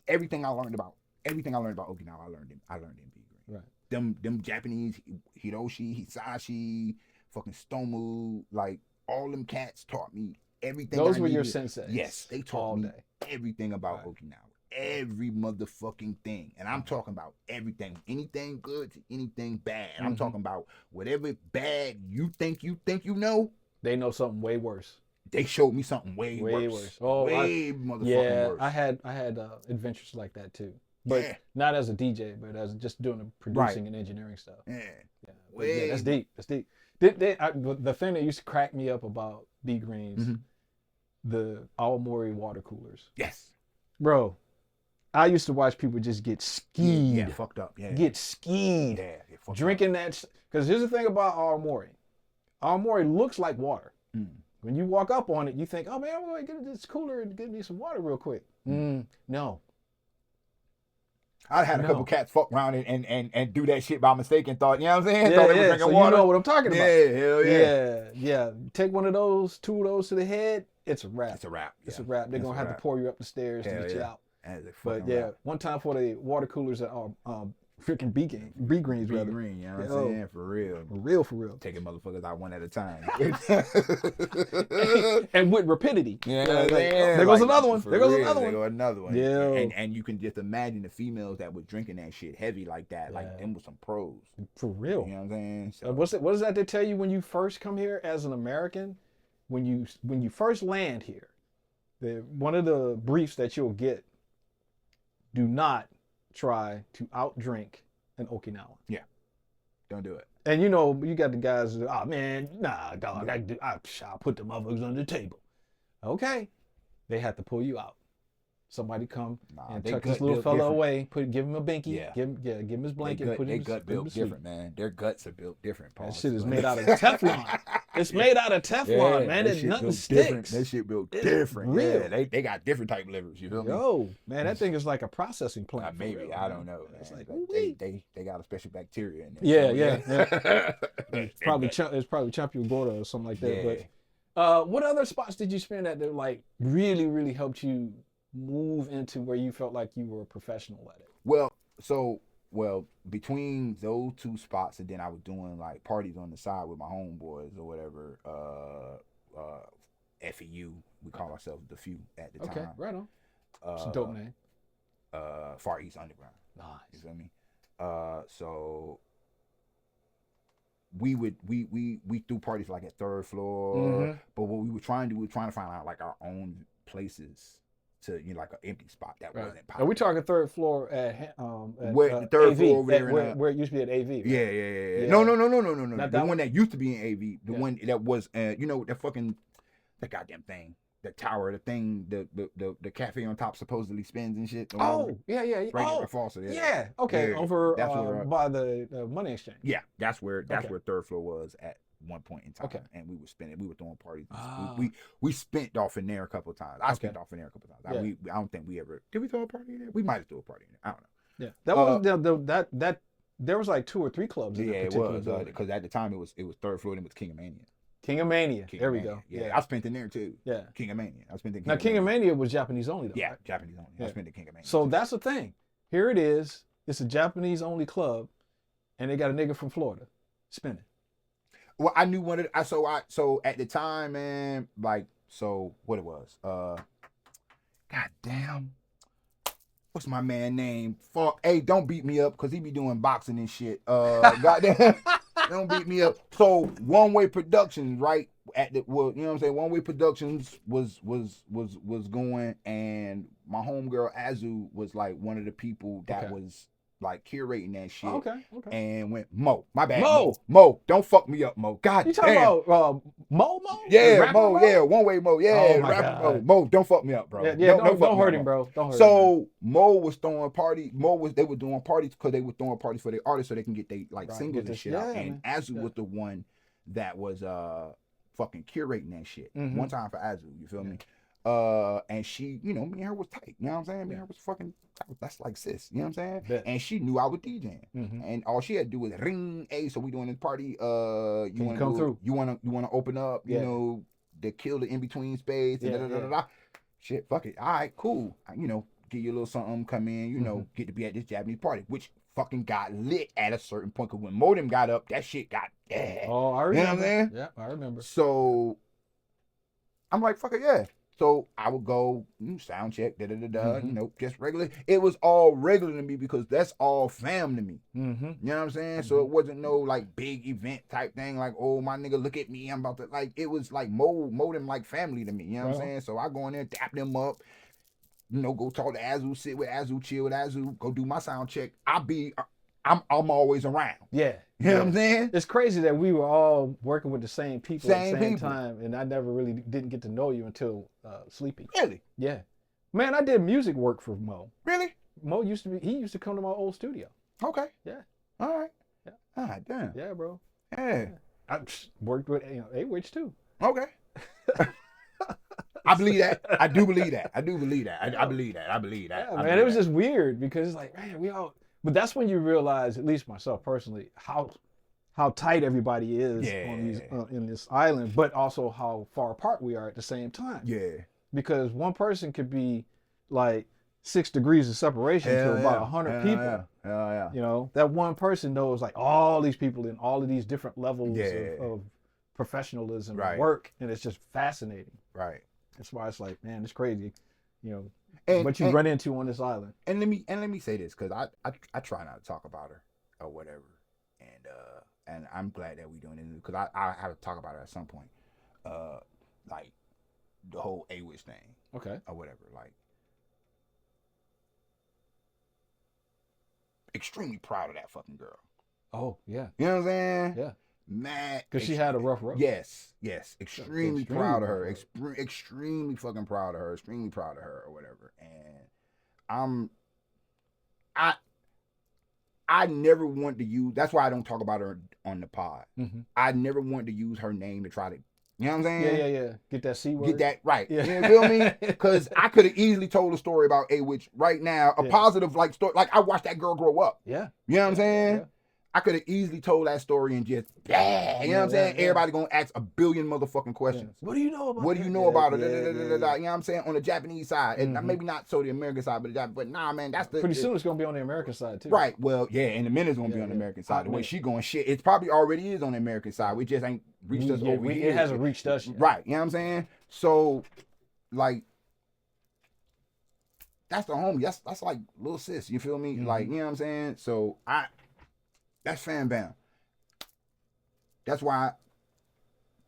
everything I learned about Okinawa, I learned in B Green. Right. Them Japanese Hiroshi, Hisashi, fucking Stomu, like all them cats taught me everything. Those were your senseis. Yes, they taught me everything about Okinawa. Every motherfucking thing. And I'm talking about everything. Anything good to anything bad. I'm talking about whatever bad you think you know. They know something way worse. They showed me something way worse. Oh, way motherfucking worse. I had adventures like that too. But not as a DJ, but as just doing the producing and engineering stuff. Yeah. That's deep. The thing that used to crack me up about B Greens, the Aomori water coolers. Yes. Bro, I used to watch people just get skied. Yeah, fucked up. Yeah. Get skied. Yeah, drinking that. Because here's the thing about Aomori. Aomori looks like water. When you walk up on it, you think, oh man, I'm going to get this cooler and get me some water real quick. No. I had a couple cats fuck around and do that shit by mistake and thought, you know what I'm saying? Yeah, thought they were drinking water. You know what I'm talking about. Yeah, hell yeah. Yeah. Take one of those, two of those to the head, it's a wrap. It's a wrap. It's a wrap. They're going to have to pour you up the stairs to get you out. But one time for the water coolers at freaking B Greens, rather. B Green, you know what I'm saying? For real. Taking motherfuckers out one at a time. and with rapidity. Yeah, there goes another one. There goes another one. Yeah. And you can just imagine the females that were drinking that shit heavy like that. Like, them was some pros. For real. You know what I'm saying? So, what does that they tell you when you first come here as an American? When you first land here, one of the briefs that you'll get, do not try to outdrink an Okinawan. Yeah. Don't do it. And you got the guys, oh man, nah, dog, I'll put the motherfuckers on the table. Okay. They had to pull you out. Somebody come and tuck this little fella away, give him a binky, give him his blanket. Their gut built different, man. Their guts are built different. That shit is made out of Teflon. It's made out of Teflon, man. It nothing sticks. That shit built different. Real. Yeah, they got different type livers. You feel me? Yo, man, that thing is like a processing plant. Maybe I don't know. It's like they got a special bacteria in there. Yeah. It's probably Champion Gorda or something like that. Yeah. But what other spots did you spend that like really, really helped you move into where you felt like you were a professional at it? Well, between those two spots, and then I was doing like parties on the side with my homeboys or whatever. FEU, we call ourselves the Few at the time. Okay, right on. It's a dope name. Far East Underground. Nice. You feel me? So we threw parties like at third floor, but what we were trying to do, we were trying to find out like our own places. To like an empty spot that wasn't popular. Are we talking third floor at the third AV, floor over there where it used to be at AV? Right? Yeah. No. The one that used to be in AV, the one that was that goddamn thing, the tower, the thing, the cafe on top supposedly spins and shit. Oh, yeah. Right at the faucet. Yeah. Okay. Over by the money exchange. Yeah, that's where third floor was at one point in time. Okay. And we were throwing parties. We spent off in there a couple of times. I spent off in there a couple of times. Yeah. I don't think we ever did we throw a party in there? We might have threw a party in there. I don't know. Yeah. That was there was like 2 or 3 clubs in that particular building. Because at the time it was third floor and it was King of Mania. King of Mania. There we go. Yeah, I spent in there too. Yeah. King of Mania. I spent in Now, King of Mania was Japanese only, though. Yeah, right? Japanese only. Yeah. I spent in King of Mania. So that's the thing. Here it is. It's a Japanese only club, and they got a nigga from Florida spinning. Well, I knew one of the, so at the time, man, like, so what it was, God damn, what's my man name? Fuck, hey, don't beat me up, cause he be doing boxing and shit. Goddamn, don't beat me up. So One Way Productions, right? At the, well, you know what I'm saying? One Way Productions was going, and my homegirl Azu was like one of the people that was like curating that shit. Okay. And went, Mo, my bad. Mo, don't fuck me up, Mo. God damn. You talking about Mo? Yeah, Mo, yeah, One Way Mo, yeah, oh my rapper God. Mo, don't fuck me up, bro. Yeah, don't hurt him, bro. Don't hurt him. So Mo was throwing parties. They were doing parties because they were throwing parties for their artists so they can get they like singles and shit out. And Azu was the one that was fucking curating that shit. One time for Azu, you feel me? And she, you know, me and her was tight. You know what I'm saying? Me and her was fucking. That's like sis. You know what I'm saying? Bet. And she knew I was DJing, and all she had to do was ring. Hey, so we doing this party. You want to come through? You want to open up? You know, to kill the in between space. Shit, fuck it. All right, cool. You know, get you a little something. Come in. You know, get to be at this Japanese party, which fucking got lit at a certain point. Cause when Modem got up, that shit got. Oh, I remember. You know what I'm saying? Yeah, I remember. So I'm like, fuck it, yeah. So I would go sound check, you know, just regular. It was all regular to me because that's all fam to me. You know what I'm saying? So it wasn't no like big event type thing like, oh my nigga, look at me, I'm about to like. It was like them like family to me. You know what I'm saying? So I go in there, tap them up, you know, go talk to Azu, sit with Azu, chill with Azu, go do my sound check. I'm always around. Yeah. You know what I'm saying? It's crazy that we were all working with the same people at the same time, and I never really didn't get to know you until Sleepy. Really? Yeah. Man, I did music work for Mo. Really? Mo used to come to my old studio. Okay. Yeah. All right. Yeah. All right, damn. Yeah, bro. Yeah. I worked with A-Witch too. Okay. I believe that. I do believe that. I believe that. I believe that. Yeah, man, it was just weird because it's like, man, but that's when you realize, at least myself personally, how tight everybody is on these in this island, but also how far apart we are at the same time. Yeah. Because one person could be like 6 degrees of separation to about 100 people. Yeah. You know, that one person knows like all these people in all of these different levels of professionalism and work, and it's just fascinating. Right. That's why it's like, man, it's crazy. You know, what you run into on this island. And let me say this, because I try not to talk about her or whatever, and I'm glad that we're doing it because I have to talk about her at some point, like the whole A-Witch thing, or whatever, like extremely proud of that fucking girl. Oh yeah, you know what I'm saying? Yeah. Mad, because she had a rough road. Yes, extremely proud of her, extremely fucking proud of her, or whatever. And I never want to use. That's why I don't talk about her on the pod. I never want to use her name to try to. You know what I'm saying? Yeah. Get that C word. Get that right. Yeah. You feel me? Because I could have easily told a story about A-Witch right now, a positive like story. Like I watched that girl grow up. Yeah. You know what I'm saying? Yeah. I could have easily told that story and just, you know what I'm saying? Everybody gonna ask a billion motherfucking questions. What do you know about What do you know about it? You know what I'm saying? On the Japanese side. And maybe not so the American side, but nah, man, that's the... Pretty soon it's gonna be on the American side, too. Right. Well, yeah, in a minute it's gonna be on the American side. The way she going shit, it probably already is on the American side. We just ain't reached us over here. It hasn't reached us yet. Right. You know what I'm saying? So, like, that's the homie. That's like little sis. You feel me? Like, you know what I'm saying? So, that's fan bam. That's why,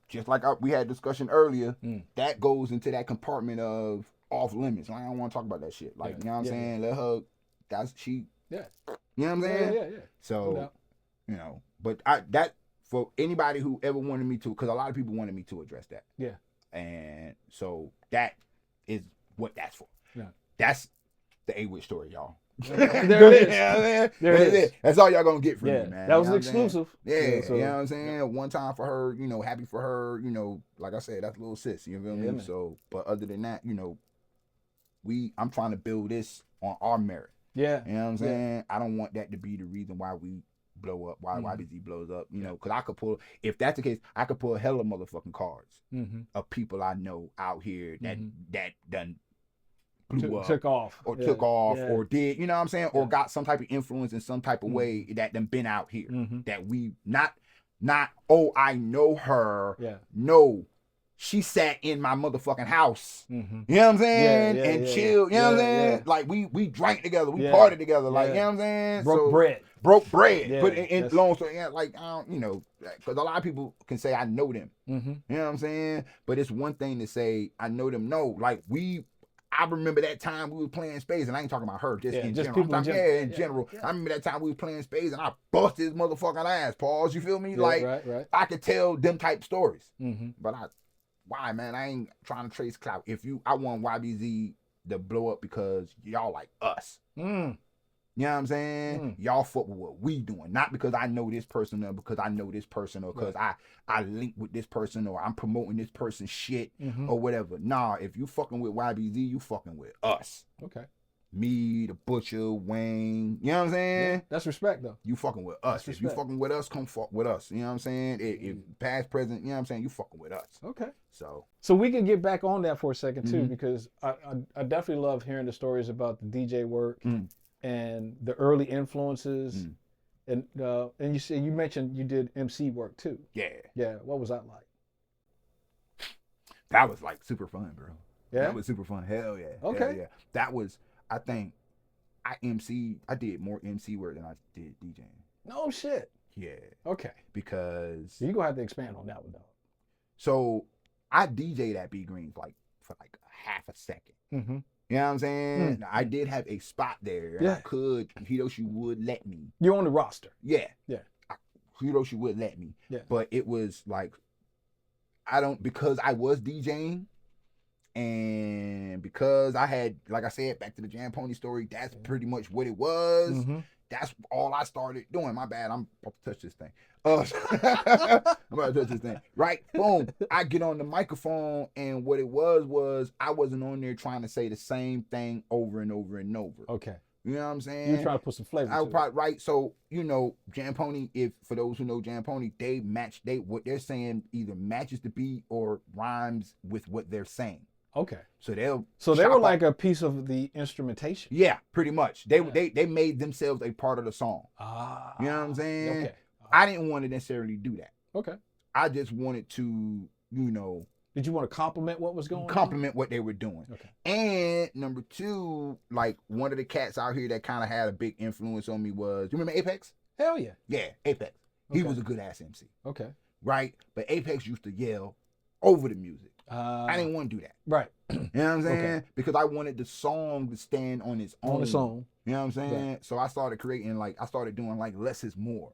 just like we had discussion earlier, that goes into that compartment of off limits. Like, I don't want to talk about that shit. Like, you know what I'm saying? Let her, that's she. Yeah. You know what I'm saying? Yeah. So, no you know, but that, for anybody who ever wanted me to, because a lot of people wanted me to address that. Yeah. And so that is what that's for. Yeah. That's the A-Witch story, y'all. There it is. Yeah, there it is. That's all y'all gonna get from me, man. That was an exclusive. Yeah, so, you know what I'm saying? One time for her, you know, happy for her, you know, like I said, that's a little sis, you feel me? Man. So, but other than that, you know, I'm trying to build this on our merit. Yeah. You know what I'm saying? I don't want that to be the reason why we blow up, why YBZ blows up, you know, because I could pull, if that's the case, I could pull hella motherfucking cards of people I know out here that done blew up, took off or did, you know what I'm saying, or got some type of influence in some type of way that done been out here, that we not oh, I know her, no, she sat in my motherfucking house, you know what I'm saying, and chilled, you know what I'm saying, like we drank together, we partied together, like, you know what I'm saying, broke bread, but in long story, like, I don't, you know, because a lot of people can say I know them, you know what I'm saying, but it's one thing to say I know them, no, like I remember that time we was playing spades, and I ain't talking about her, just in general. In general. I remember that time we was playing spades, and I busted his motherfucking ass. Pause. You feel me? I could tell them type stories. But why, man? I ain't trying to trace clout. I want YBZ to blow up because y'all like us. You know what I'm saying? Y'all fuck with what we doing, not because I know this person or because I know this person or because I link with this person or I'm promoting this person's shit or whatever. Nah, if you fucking with YBZ, you fucking with us. Okay. Me, the Butcher, Wayne, you know what I'm saying? Yeah, that's respect though. You fucking with us. If you fucking with us, come fuck with us. You know what I'm saying? If past, present, you know what I'm saying? You fucking with us. Okay. So we can get back on that for a second too, because I definitely love hearing the stories about the DJ work. And the early influences, and you mentioned you did MC work too. Yeah. What was that like? That was like super fun, bro. Yeah, that was super fun. Hell yeah. Okay. Hell yeah. That was. I think I did more MC work than I did DJing. No shit. Yeah. Okay. Because you're gonna have to expand on that one though. So I DJ'd at B Green's for half a second. You know what I'm saying? I did have a spot there. And I could, Hiroshi would let me. You're on the roster. Yeah. Hiroshi would let me. Yeah. But it was like, because I was DJing and because I had, like I said, back to the Jam Pony story, that's pretty much what it was. That's all I started doing. My bad. I'm about to touch this thing. I'm about to touch this thing. Right? Boom. I get on the microphone, and what it was I wasn't on there trying to say the same thing over and over and over. Okay. You know what I'm saying? You're trying to put some flavor to it. Right. So, you know, Jam Pony, for those who know Jam Pony, what they're saying either matches the beat or rhymes with what they're saying. Okay. So they were like a piece of the instrumentation. Yeah, pretty much. They made themselves a part of the song. You know what I'm saying? Okay. I didn't want to necessarily do that. Okay. I just wanted to, you know. Did you want to compliment what was going on? Compliment what they were doing. Okay. And number two, like one of the cats out here that kind of had a big influence on me was, you remember Apex? Hell yeah. Yeah, Apex. Okay. He was a good ass MC. Okay. Right? But Apex used to yell over the music. I didn't want to do that. Right. You know what I'm saying? Okay. Because I wanted the song to stand on its own. On its own. You know what I'm saying? Right. So I started doing like less is more.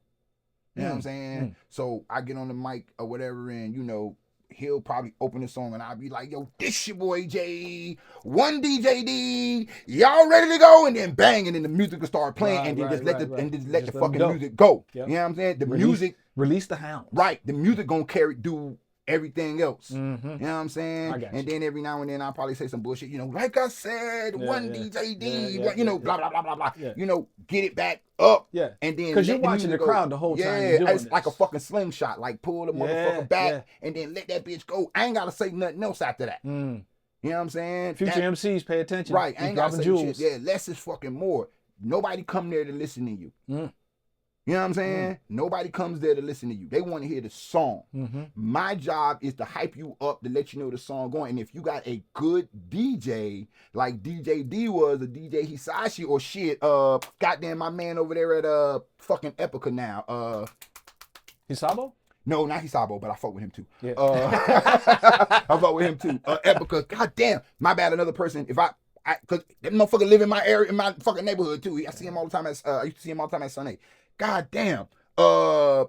You know what I'm saying? So I get on the mic or whatever, and you know, he'll probably open the song and I'll be like, yo, this your boy Jay, one DJ D, y'all ready to go? And then bang, and then the music will start playing, and then just let the fucking music go. Yep. You know what I'm saying? The music. Release the hound. Right. The music gonna do everything else. You know what I'm saying? And then every now and then I'll probably say some bullshit, you know, like I said, DJ D, you know, blah, blah, blah, blah, blah. You know, get it back up. Yeah. And then because you're watching the crowd the whole time. Yeah, it's like a fucking slingshot. Like pull the motherfucker back and then let that bitch go. I ain't gotta say nothing else after that. You know what I'm saying? Future MCs pay attention. Right. I ain't gotta say shit. Yeah, less is fucking more. Nobody come there to listen to you. You know what I'm saying? Nobody comes there to listen to you. They want to hear the song. My job is to hype you up, to let you know the song going. And if you got a good DJ, like DJ D was, or DJ Hisashi, or shit, goddamn my man over there at fucking Epica now. Hisabo? No, not Hisabo, but I fuck with him too. Yeah. I fuck with him too. Epica, goddamn, my bad, another person. Cause that motherfucker live in my area, in my fucking neighborhood too. I see him all the time I used to see him all the time at Sunday. God damn. I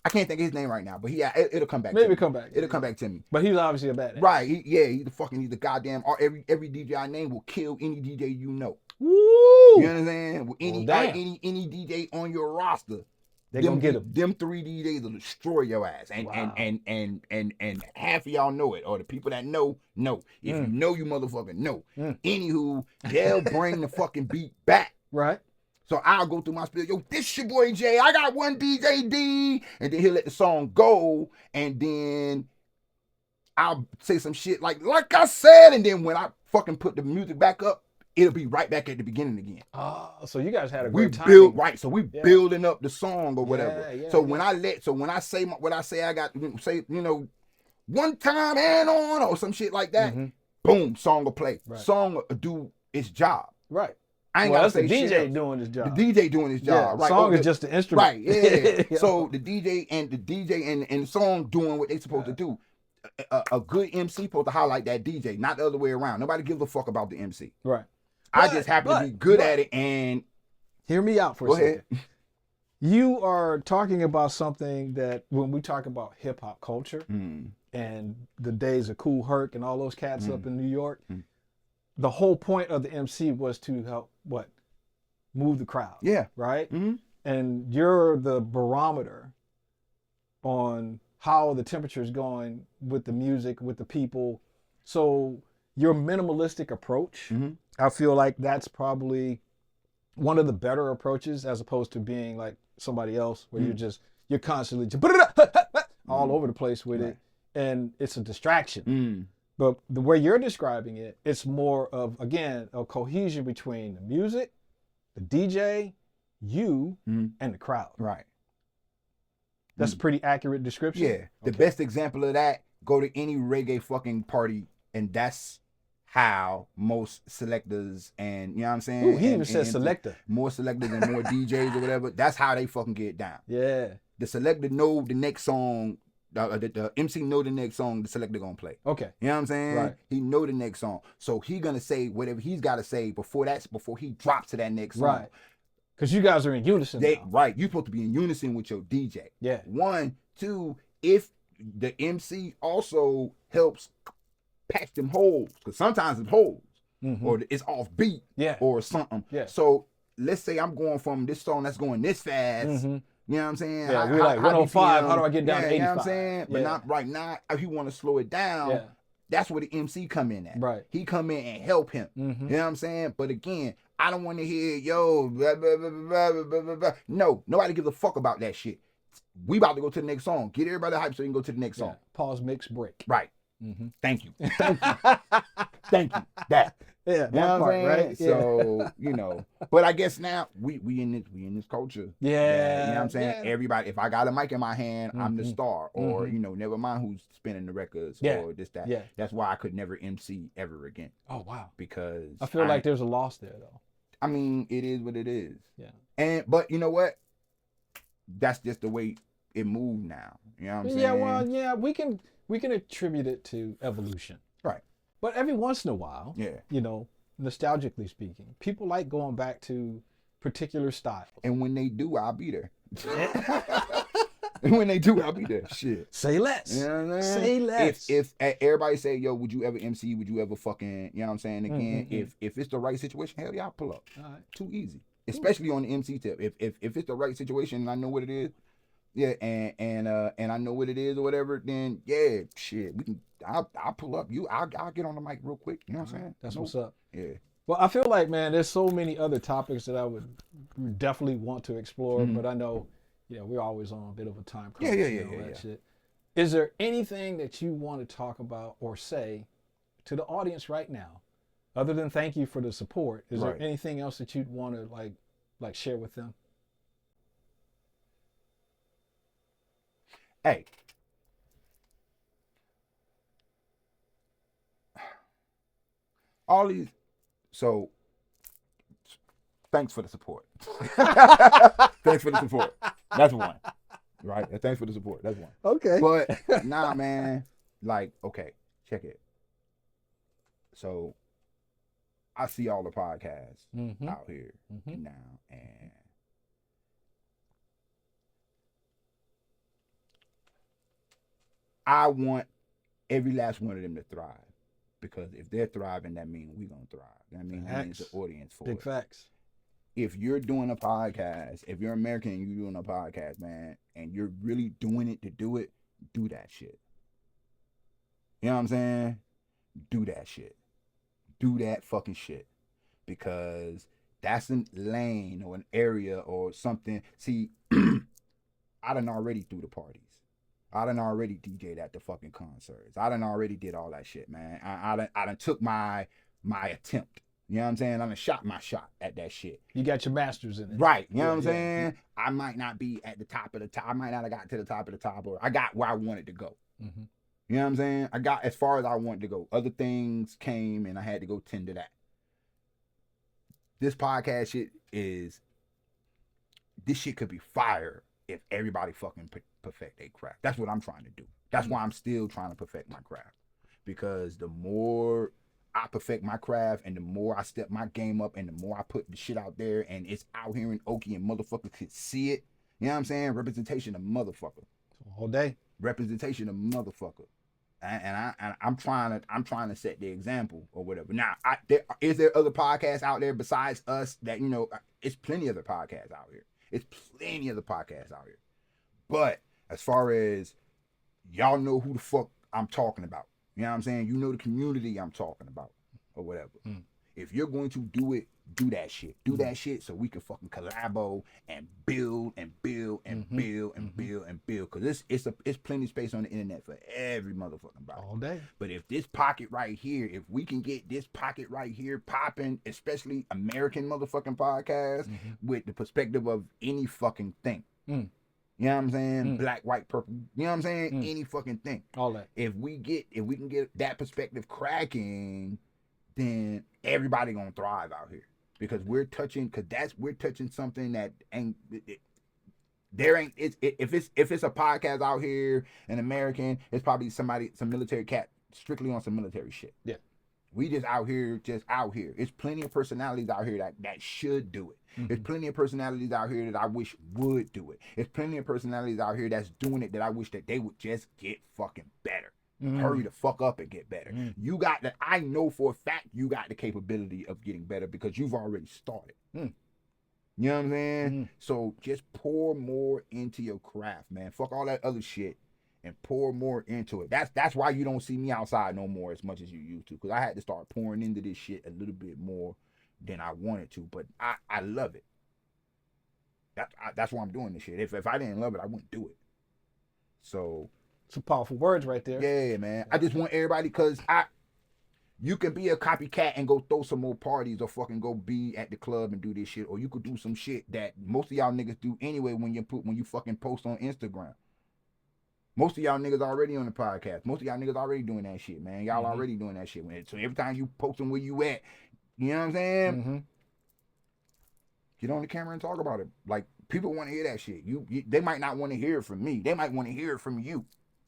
can't think of his name right now, but it'll come back. Maybe come back. It'll come back to me. But he's obviously a badass. Right. He's the goddamn. Every DJ I name will kill any DJ you know. Woo! You know what I'm saying? Any DJ on your roster, they're gonna get him. Them 3 DJs will destroy your ass, and half of y'all know it, or the people that know. If you know, you motherfucker know. Anywho, they'll bring the fucking beat back. Right. So I'll go through my spiel, yo, this your boy Jay, I got one DJ D, and then he'll let the song go, and then I'll say some shit like I said, and then when I fucking put the music back up, it'll be right back at the beginning again. Oh, so you guys had a great time. We building up the song or whatever. When I say what I say, I got say, one time and on or some shit like that, boom, song will play. Right. Song will do its job. Right. I ain't gotta say the DJ shit doing his job. The DJ doing his job. Right. Song is just the instrument. Right. Yeah. So the DJ and the song doing what they supposed to do. A good MC supposed to highlight that DJ, not the other way around. Nobody gives a fuck about the MC. Right. I just happen to be good at it. And hear me out for a second. Ahead. You are talking about something that when we talk about hip hop culture and the days of Kool Herc and all those cats up in New York, the whole point of the MC was to help move the crowd. Yeah. Right. And you're the barometer on how the temperature is going with the music, with the people. So your minimalistic approach, I feel like that's probably one of the better approaches as opposed to being like somebody else where you're constantly just all over the place with it, and it's a distraction. But the way you're describing it, it's more of, again, a cohesion between the music, the DJ, you, and the crowd. Right. That's a pretty accurate description. Yeah. The best example of that, go to any reggae fucking party, and that's how most selectors and, you know what I'm saying? Ooh, he even said selector. More selectors and more DJs or whatever, that's how they fucking get down. Yeah. The selector know the next song, the MC know the next song the selector gonna play. Okay. You know what I'm saying? Right. He know the next song. So he gonna say whatever he's gotta say before he drops to that next song. Right. Because you guys are in unison now. Right. You're supposed to be in unison with your DJ. Yeah. 1, 2, if the MC also helps patch them holes, because sometimes it's holes, or it's off beat, or something. Yeah. So let's say I'm going from this song that's going this fast. You know what I'm saying? Yeah, we're like 105. How do I get down to 85? You know what I'm saying? But not right now. If you want to slow it down, that's where the MC come in at. Right. He come in and help him. You know what I'm saying? But again, I don't want to hear, yo, blah, blah, blah, blah, blah, blah, blah. No, nobody gives a fuck about that shit. We about to go to the next song. Get everybody hyped so you can go to the next song. Pause, mix, break. Right. Thank you. Thank you. That. Yeah, you know what I'm saying? Right? So, but I guess now we in this culture. Yeah. You know what I'm saying? Everybody, if I got a mic in my hand, I'm the star. Or, never mind who's spinning the records or this, that. Yeah. That's why I could never MC ever again. Oh, wow. Because I feel like there's a loss there though. I mean, it is what it is. Yeah. But you know what? That's just the way it moved now. You know what I'm saying? Yeah, well, we can attribute it to evolution. Right. But every once in a while, nostalgically speaking, people like going back to particular styles. And when they do, I'll be there. And when they do, I'll be there. Shit. Say less. You know what I'm saying? Say less. If everybody say, yo, would you ever MC? Would you ever fucking, you know what I'm saying? Again, if it's the right situation, hell yeah, I'll pull up. All right. Too easy. Especially on the MC tip. If it's the right situation and I know what it is, and I know what it is or whatever, then yeah, shit, we can. I'll pull up. I'll get on the mic real quick. You know what I'm saying? That's what's up. Yeah. Well, I feel like, man, there's so many other topics that I would definitely want to explore, but I know, we're always on a bit of a time crunch. Yeah. Shit. Is there anything that you want to talk about or say to the audience right now, other than thank you for the support? Is there anything else that you'd want to like share with them? Hey. All these, so thanks for the support. Thanks for the support. That's one. Right? Thanks for the support. That's one. Okay. But nah, man, okay, check it. So I see all the podcasts out here now, and I want every last one of them to thrive. Because if they're thriving, that means we're going to thrive. That means there's an audience for it. Big facts. If you're doing a podcast, if you're American and you're doing a podcast, man, and you're really doing it to do it, do that shit. You know what I'm saying? Do that shit. Do that fucking shit. Because That's a lane or an area or something. See, I done already threw the parties. I done already DJ'd at the fucking concerts. I done already did all that shit, man. I done took my attempt. You know what I'm saying? I done shot my shot at that shit. You got your masters in it. Right. You know what I'm saying? I might not be at the top of the top. I might not have got to the top of the top, or I got where I wanted to go. Mm-hmm. You know what I'm saying? I got as far as I wanted to go. Other things came and I had to go tend to that. This podcast shit this shit could be fire if everybody fucking perfect their craft. That's what I'm trying to do. That's why I'm still trying to perfect my craft. Because the more I perfect my craft and the more I step my game up and the more I put the shit out there and it's out here in Okie and motherfuckers could see it. You know what I'm saying? Representation of motherfucker. All day. Representation of motherfucker. And I'm trying to set the example or whatever. Now, is there other podcasts out there besides us that, you know, it's plenty of other podcasts out here. It's plenty of other podcasts out here. But as far as y'all know who the fuck I'm talking about. You know what I'm saying? You know the community I'm talking about or whatever. Mm. If you're going to do it, do that shit. Do that shit so we can fucking collabo and build and build and build and build and build. Cause it's plenty of space on the internet for every motherfucking body. All day. But if this pocket right here, if we can get this pocket right here popping, especially American motherfucking podcasts with the perspective of any fucking thing. Mm. You know what I'm saying? Black, white, purple. You know what I'm saying? Any fucking thing. All that. If we can get that perspective cracking, then everybody gonna thrive out here. Because we're touching something that ain't if it's a podcast out here, an American, it's probably some military cat strictly on some military shit. Yeah. We just out here. It's plenty of personalities out here that should do it. There's plenty of personalities out here that I wish would do it. There's plenty of personalities out here that's doing it that I wish that they would just get fucking better. Hurry the fuck up and get better. You got that. I know for a fact you got the capability of getting better because you've already started. You know what I'm saying? So just pour more into your craft, man. Fuck all that other shit and pour more into it. That's why you don't see me outside no more as much as you used to, because I had to start pouring into this shit a little bit more than I wanted to. But I love it. That's why I'm doing this shit. If I didn't love it, I wouldn't do it. So some powerful words right there. Yeah, man. I just want everybody, because you can be a copycat and go throw some more parties or fucking go be at the club and do this shit, or you could do some shit that most of y'all niggas do anyway when you fucking post on Instagram. Most of y'all niggas already on the podcast. Most of y'all niggas already doing that shit, man. Y'all already doing that shit. So every time you posting where you at, you know what I'm saying? Get on the camera and talk about it. Like, people want to hear that shit. They might not want to hear it from me. They might want to hear it from you.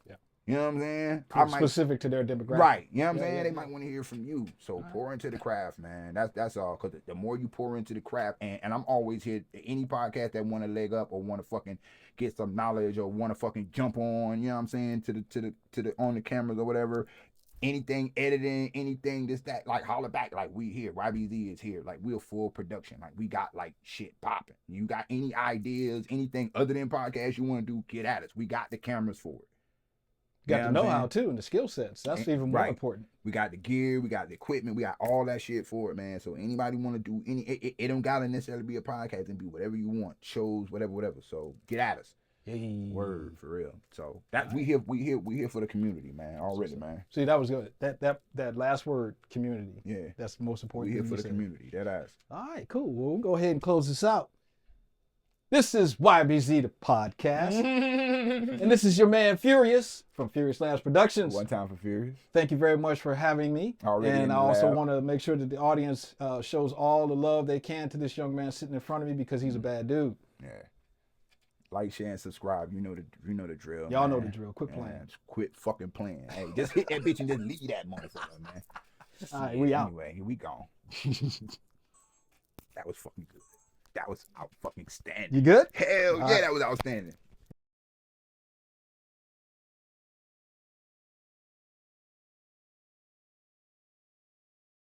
Yeah. You know what I'm saying? Specific to their demographic. Right. You know what I'm saying? They might want to hear from you. So pour into the craft, man. That's all. Because the more you pour into the craft, and I'm always here, any podcast that want to leg up or want to fucking get some knowledge or want to fucking jump on, you know what I'm saying, to the on the cameras or whatever, anything editing, anything this that, like, holler back. Like, we here, YBZ is here. Like, we're full production. Like, we got like shit popping. You got any ideas, anything other than podcasts you want to do, get at us. We got the cameras for it. You got the know-how too and the skill sets. That's even more important. We got the gear, we got the equipment, we got all that shit for it, man. So anybody want to do it don't gotta necessarily be a podcast, and be whatever you want, shows, whatever. So get at us. Hey. Word, for real. So that we here for the community, man. Already, man. See, that was good. That last word, community. Yeah, that's the most important. We here for the community. That ass. All right, cool. Well, we'll go ahead and close this out. This is YBZ, the podcast. And this is your man, Furious, from Furious Labs Productions. One time for Furious. Thank you very much for having me. And I also want to make sure that the audience shows all the love they can to this young man sitting in front of me, because he's a bad dude. Yeah. Like, share, and subscribe. You know the drill. Y'all know the drill. Quit playing. Quit fucking playing. Hey, just hit that bitch and just leave that motherfucker, man. All right, we out. Anyway, here we gone. That was fucking good. That was out fucking standing. You good? Hell yeah, that was outstanding.